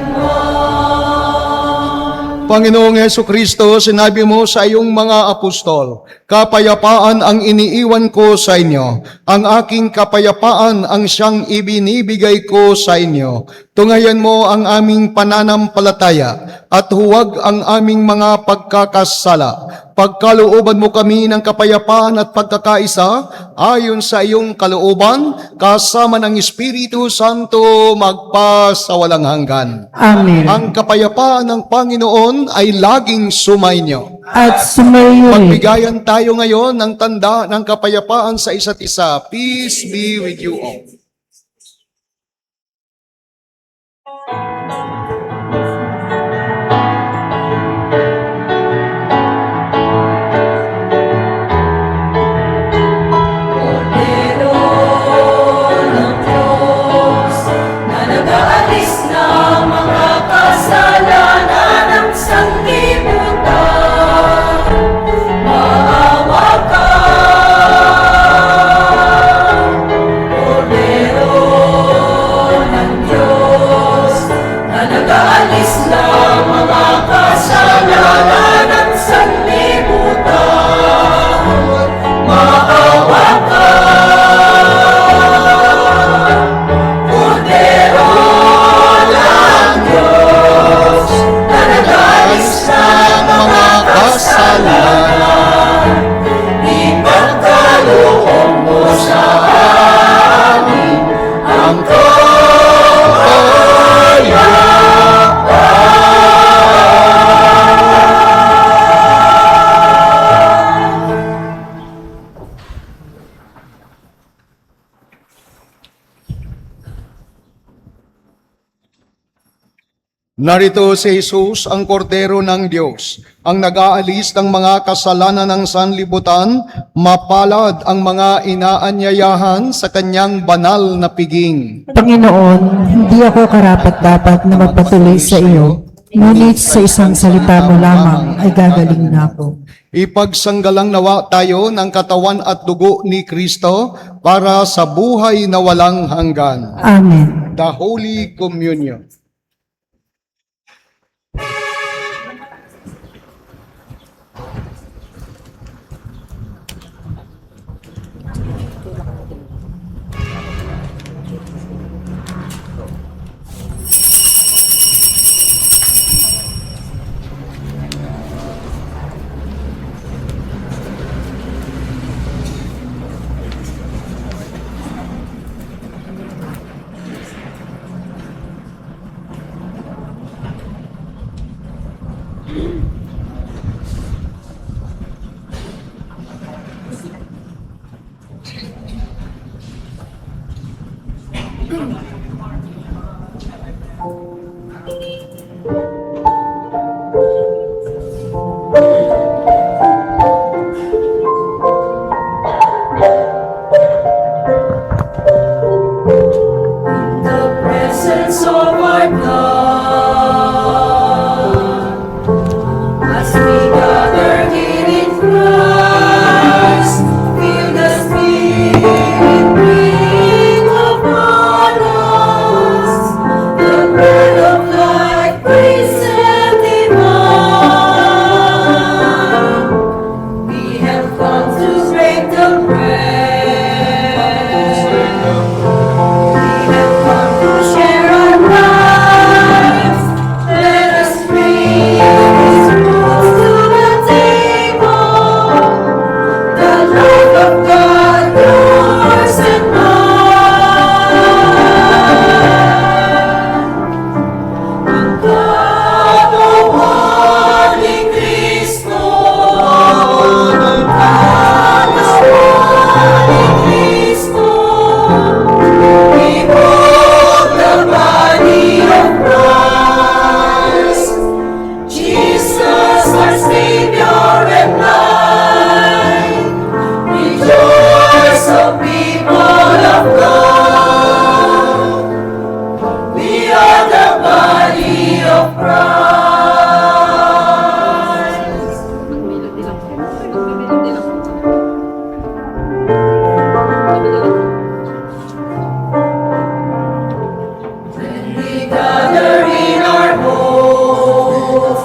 Panginoong Heso Kristo, sinabi mo sa iyong mga apostol, kapayapaan ang iniiwan ko sa inyo. Ang aking kapayapaan ang siyang ibinibigay ko sa inyo. Tungayan mo ang aming pananampalataya at huwag ang aming mga pagkakasala. Pagkalooban mo kami ng kapayapaan at pagkakaisa ayon sa iyong kalooban, kasama ng Espiritu Santo magpa sa walang hanggan. Amen. Ang kapayapaan ng Panginoon ay laging sumainyo. At sumayo rin. Magbigayan tayo ngayon ng tanda ng kapayapaan sa isa't isa. Peace be with you all. Cordero ng Diyos, na nag-aalis ng mga kasalanan ng sanglibutan, maawa ka Narito si Jesus, ang kordero ng Diyos, ang nag-aalis ng mga kasalanan ng sanlibutan, mapalad ang mga inaanyayahan sa kanyang banal na piging. Panginoon, hindi ako karapat-dapat na magpatuloy sa iyo, ngunit sa isang salita mo lamang ay gagaling na ako. Ipagsanggalang nawa tayo ng katawan at dugo ni Kristo para sa buhay na walang hanggan. Amen. The Holy Communion. The presence of our God, as we gather here in Christ, feel the Spirit bring upon us the bread of life, grace and divine. We have come to break the bread. We have come to share our lives. Let us bring these foods to the table. The love of God, yours and mine. Ang katawan ni Kristo. Ang katawan ni Kristo. Behold the body of Christ, Jesus our Savior and life. Rejoice, O people of God, we are the body of Christ. When we gather in our homes,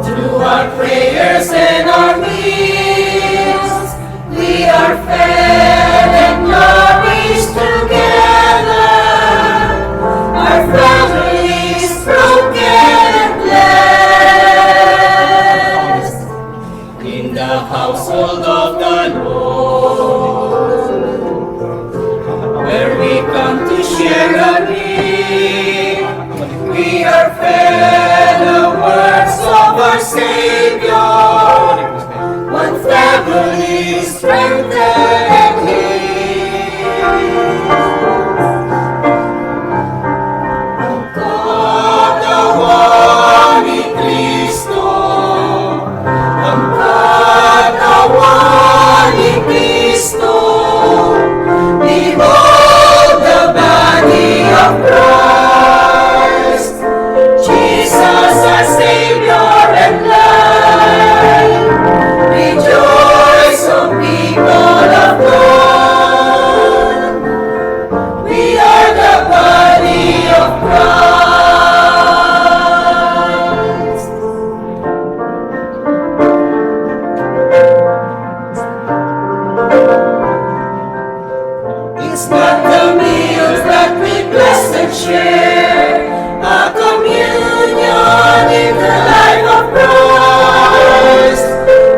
through our prayers and our meals, we are fed and nourished together. Our families broken and blessed. In the household of the Lord, where we come to share a meal, we are fed the words of our Savior. One family strengthened and healed. Ang katawan ni Kristo, ang katawan ni Kristo. Behold the body of Christ, Jesus our Savior and life. Rejoice, O people of God, we are the body of Christ. It's not the meals that we bless and share, a communion in the life of Christ.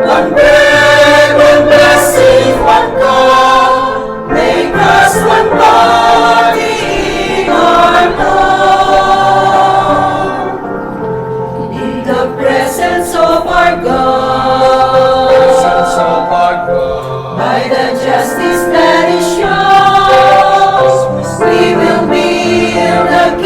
One bread, one blessing, one cup, make us one body in our Lord. In the presence of our God, by the justice that is shown, we will build the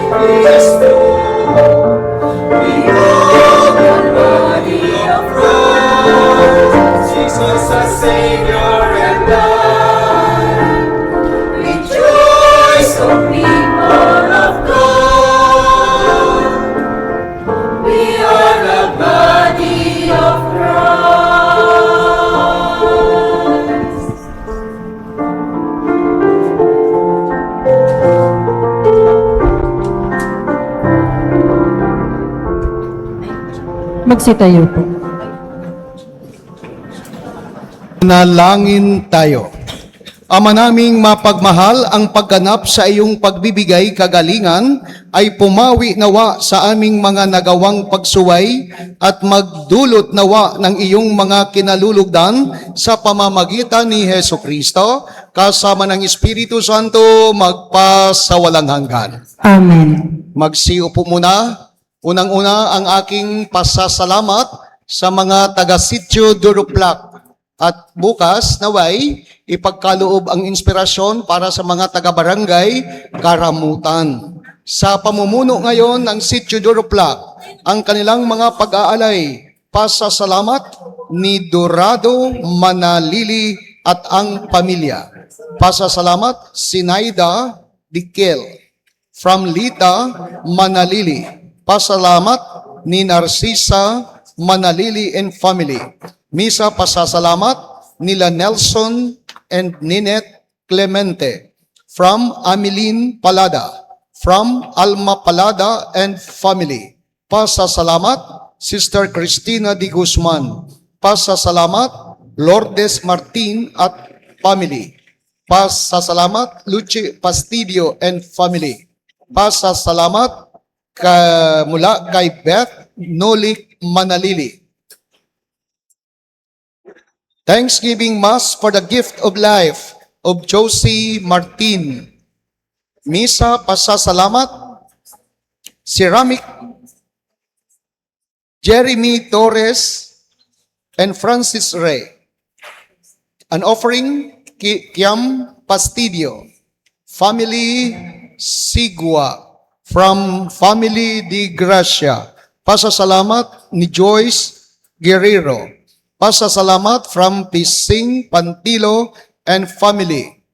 please do. Behold the body of Christ, Jesus our Savior and I. Rejoice, O people of God. We are the body of Christ. Magsitayo po. Nalangin tayo. Ama naming mapagmahal, ang pagganap sa iyong pagbibigay kagalingan ay pumawi nawa sa aming mga nagawang pagsuway at magdulot nawa ng iyong mga kinalulugdan sa pamamagitan ni Heso Kristo, kasama ng Espiritu Santo, magpasawalang hanggan. Amen. Magsiupo muna. Unang-una ang aking pasasalamat sa mga taga-sitio Duruplak. At bukas, naway, ipagkaloob ang inspirasyon para sa mga taga-barangay Karamutan. Sa pamumuno ngayon ng sitio Duruplak, ang kanilang mga pag-aalay, pasasalamat ni Dorado Manalili at ang pamilya. Pasasalamat si Naida Dikel from Lita Manalili. Pasalamat ni Narcisa Manalili and family. Misa pasasalamat nila Nelson and Ninette Clemente from Ameline Palada, from Alma Palada and family. Pasasalamat Sister Cristina Di Guzman. Pasasalamat Lourdes Martin at family. Pasasalamat Lucy Pastidio and family. Pasasalamat mula kay Beth Nolik Manalili. Thanksgiving Mass for the gift of life of Josie Martin. Misa pasasalamat Ceramic Jeremy Torres and Francis Ray. An offering Kiam Pastidio, family Sigua, from family Di Gracia. Pasasalamat ni Joyce Guerrero. Pasasalamat from Pising Pantilo and family.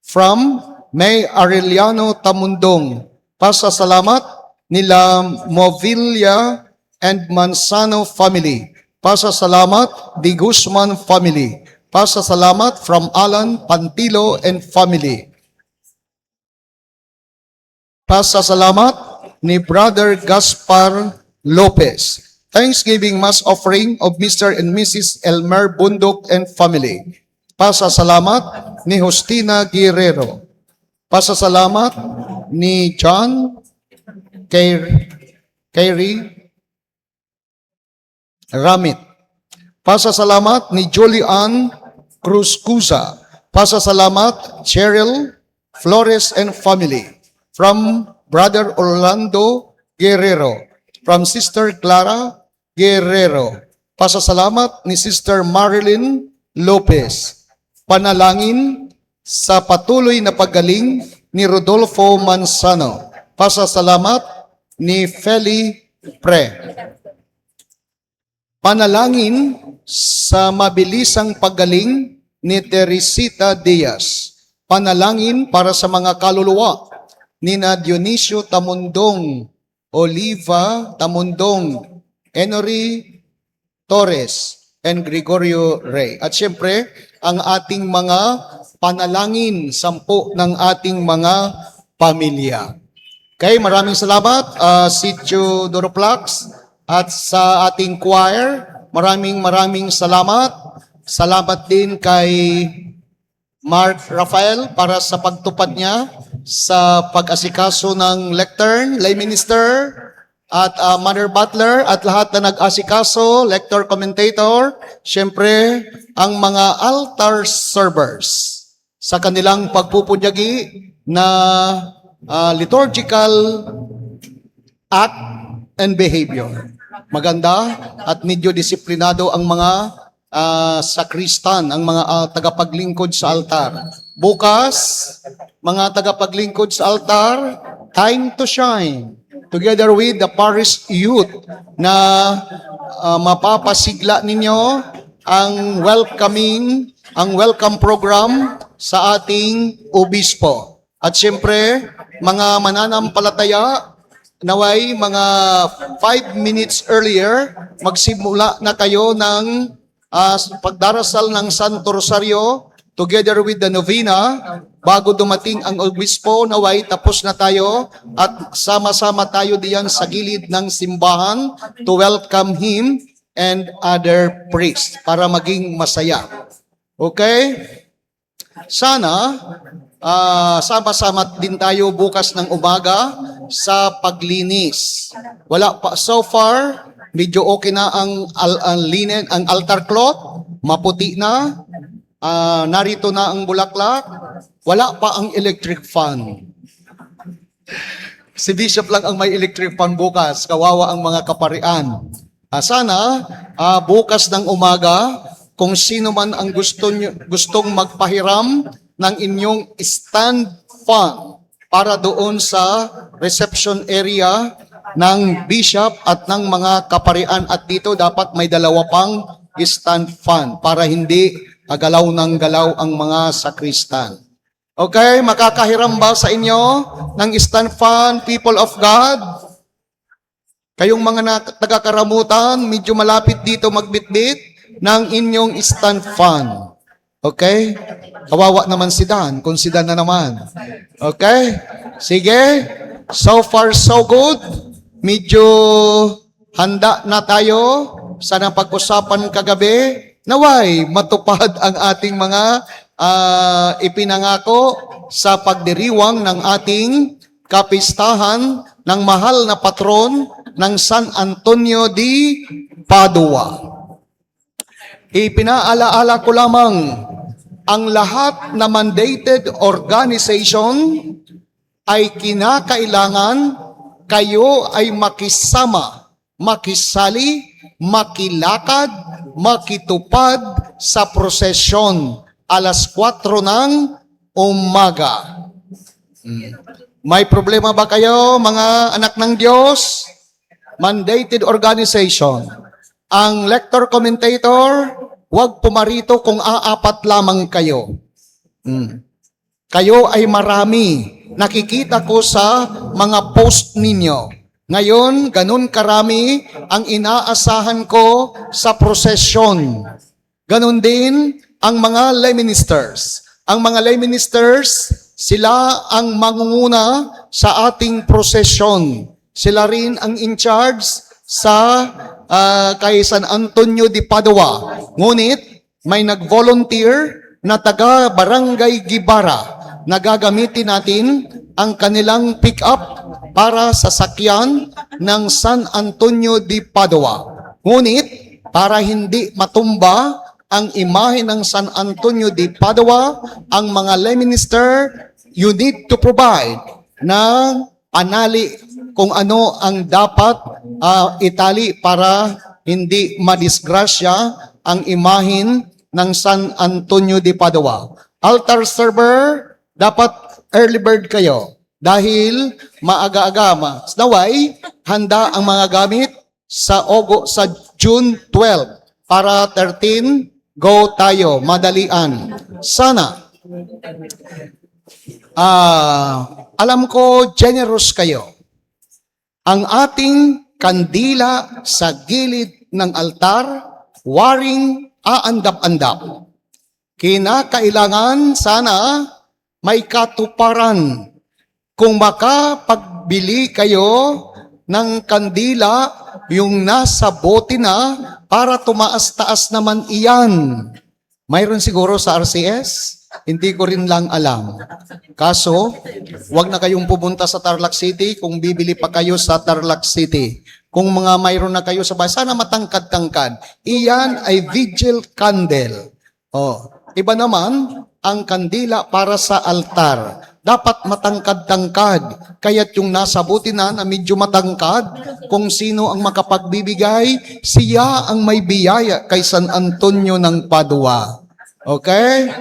From May Arellano Tamundong. Pasasalamat nila Movilla and Manzano family. Pasasalamat Di Guzman family. Pasasalamat from Alan Pantilo and family. Pasasalamat ni Brother Gaspar Lopez. Thanksgiving Mass offering of Mr. and Mrs. Elmer Bundok and family. Pasasalamat ni Justina Guerrero. Pasasalamat ni John Kerry Ramit. Pasasalamat ni Julian Cruz Cusa. Pasasalamat Cheryl Flores and family. From Brother Orlando Guerrero. From Sister Clara Guerrero. Pasasalamat ni Sister Marilyn Lopez. Panalangin sa patuloy na paggaling ni Rodolfo Manzano. Pasasalamat ni Feli Pre. Panalangin sa mabilisang paggaling ni Teresita Diaz. Panalangin para sa mga kaluluwa ni Dionisio Tamundong, Oliva Tamundong, Enory Torres, and Gregorio Rey. At siyempre, ang ating mga panalangin, 10 ng ating mga pamilya. Okay, maraming salamat, Sitio Duruplax, at sa ating choir, maraming salamat. Salamat din kay Mark Rafael para sa pagtupad niya sa pag-asikaso ng lectern, lay minister, at Mother Butler, at lahat na nag-asikaso, lector, commentator, syempre, ang mga altar servers sa kanilang pagpupunyagi na liturgical act and behavior. Maganda at medyo disiplinado ang mga sakristan, ang mga tagapaglingkod sa altar. Bukas, mga tagapaglingkod sa altar, Time to Shine, together with the parish youth na mapapasigla ninyo ang welcome program sa ating obispo. At siyempre, mga mananampalataya, naway mga 5 minutes earlier, magsimula na kayo ng pagdarasal ng Santo Rosario together with the novena. Bago dumating ang obispo, naway tapos na tayo at sama-sama tayo diyan sa gilid ng simbahan to welcome him and other priests para maging masaya. Okay? Sana sama-sama din tayo bukas ng umaga sa paglinis. Wala pa so far, medyo okay na ang linen, ang altar cloth, maputi na. Narito na ang bulaklak. Wala pa ang electric fan. Si Bishop lang ang may electric fan bukas. Kawawa ang mga kaparian. Sana bukas ng umaga, kung sino man ang gustong magpahiram ng inyong stand fan para doon sa reception area ng bishop at ng mga kaparian, at dito dapat may dalawa pang stand fan para hindi galaw ng galaw ang mga sakristan. Okay, makakahiram ba sa inyo ng stand fan, people of God? Kayong mga taga-Karamutan, medyo malapit dito magbitbit ng inyong stand fan. Okay? Kawawa naman si Dan, kung si Dan na naman. Okay? Sige. So far, so good. Medyo handa na tayo sa napag-usapan kagabi. Naway, matupad ang ating mga ipinangako sa pagdiriwang ng ating kapistahan ng mahal na patron ng San Antonio de Padua. Ipinaalaala ko lamang ang lahat na mandated organization ay kinakailangan kayo ay makisama, makisali, makilakad, makitupad sa prosesyon alas 4 ng umaga. May problema ba kayo, mga anak ng Diyos? Mandated organization. Ang lector commentator, huwag pumarito kung aapat lamang kayo. Kayo ay marami. Nakikita ko sa mga post ninyo. Ngayon, ganun karami ang inaasahan ko sa prosesyon. Ganun din ang mga lay ministers. Ang mga lay ministers, sila ang mangunguna sa ating prosesyon. Sila rin ang in charge sa kay San Antonio de Padua. Ngunit, may nag-volunteer na taga Barangay Gibara na gagamitin natin ang kanilang pick-up para sa sakyan ng San Antonio de Padua. Ngunit, para hindi matumba ang imahe ng San Antonio de Padua, ang mga lay minister, you need to provide ng panali kung ano ang dapat itali para hindi madisgrasya ang imahin ng San Antonio de Padua. Altar server, dapat early bird kayo dahil maaga-aga. Naway, handa ang mga gamit sa June 12 para 13, go tayo, madalian. Sana. Alam ko, generous kayo. Ang ating kandila sa gilid ng altar, waring aandap-andap. Kinakailangan sana may katuparan. Kung makapagbili kayo ng kandila, yung nasa bote na, para tumaas-taas naman iyan. Mayroon siguro sa RCS? Hindi ko rin lang alam. Kaso, wag na kayong pumunta sa Tarlac City kung bibili pa kayo sa Tarlac City. Kung mga mayroon na kayo sa bahay, sana matangkad-tangkad. Iyan ay vigil candle. Iba naman ang kandila para sa altar. Dapat matangkad-tangkad. Kaya't yung nasa buti na medyo matangkad, kung sino ang makapagbibigay, siya ang may biyaya kay San Antonio ng Padua. Okay?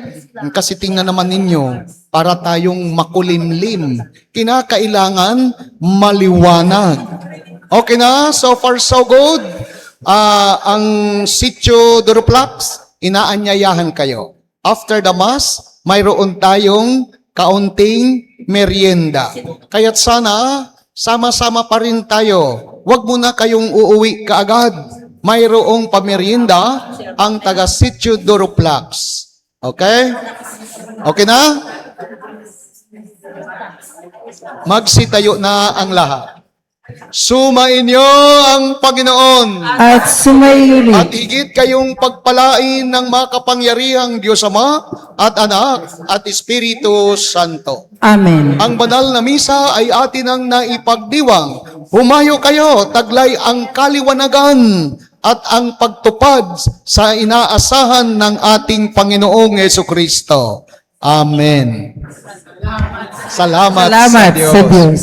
Kasi tingnan naman ninyo, para tayong makulimlim, kinakailangan maliwanag. Okay na? So far, so good. Ang Sitio Duroplax, inaanyayahan kayo. After the Mass, mayroon tayong kaunting merienda. Kaya't sana, sama-sama pa rin tayo. Huwag muna kayong uuwi kaagad. Mayroong pamerienda ang taga Sitio Duroplax. Okay? Okay na? Magsitayo na ang lahat. Sumainyo ang Panginoon. At sumaili At higit kayong pagpalain ng makapangyarihang Diyos Ama at Anak at Espiritu Santo. Amen. Ang banal na misa ay atin ang naipagdiwang. Humayo kayo, taglay ang kaliwanagan at ang pagtupad sa inaasahan ng ating Panginoong Jesucristo. Amen. Salamat Salamat sa Diyos.